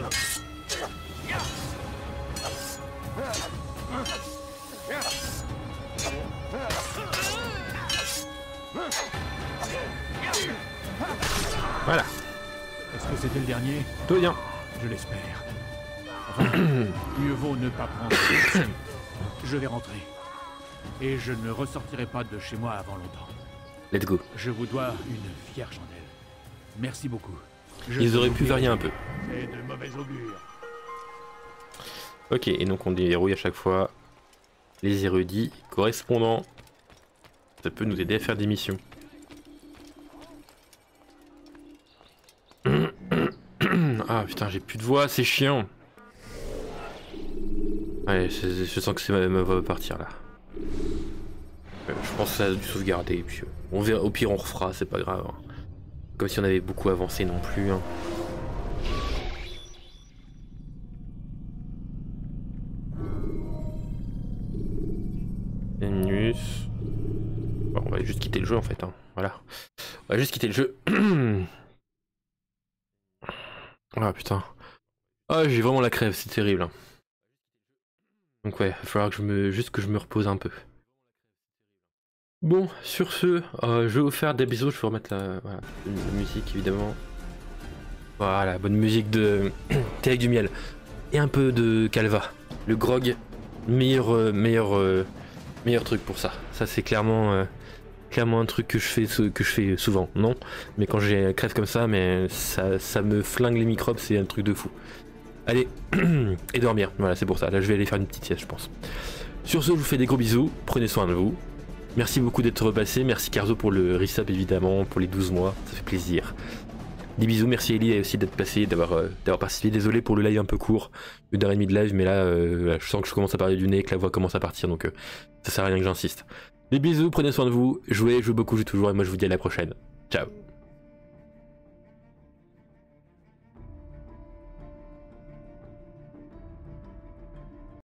Voilà. Est-ce que c'était le dernier? Tout bien. Je l'espère. Enfin, mieux vaut ne pas prendre de risques. Je vais rentrer. Et je ne ressortirai pas de chez moi avant longtemps. Let's go. Je vous dois une fière chandelle. Merci beaucoup. Ils auraient pu varier un peu. C'est de mauvais augure. Ok, et donc on déverrouille à chaque fois les érudits correspondants. Ça peut nous aider à faire des missions. Ah putain, j'ai plus de voix, c'est chiant. Allez, je sens que c'est ma voix va partir là. Je pense que ça a dû sauvegarder, et puis on verra, au pire on refera, c'est pas grave. Hein. Comme si on avait beaucoup avancé non plus. Hein. Enus. Bon, on va juste quitter le jeu en fait. Hein. Voilà. On va juste quitter le jeu. Ah putain. Ah j'ai vraiment la crève, c'est terrible. Hein. Donc ouais, il va falloir que je me repose un peu. Bon, sur ce, je vais vous faire des bisous, je vais remettre la musique évidemment. Voilà, bonne musique de thé avec du miel. Et un peu de calva. Le grog, meilleur truc pour ça. Ça c'est clairement un truc que je fais souvent, non? Mais quand j'ai la crève comme ça, mais ça me flingue les microbes, c'est un truc de fou. Allez, et dormir, voilà c'est pour ça. Là je vais aller faire une petite sieste je pense. Sur ce, je vous fais des gros bisous, prenez soin de vous. Merci beaucoup d'être repassé, merci Carzo pour le resub évidemment, pour les 12 mois, ça fait plaisir. Des bisous, merci Ellie aussi d'être passé, d'avoir participé, désolé pour le live un peu court, 1h30 de live, mais là je sens que je commence à parler du nez, que la voix commence à partir, donc ça sert à rien que j'insiste. Des bisous, prenez soin de vous, jouez beaucoup, jouez toujours, et moi je vous dis à la prochaine. Ciao.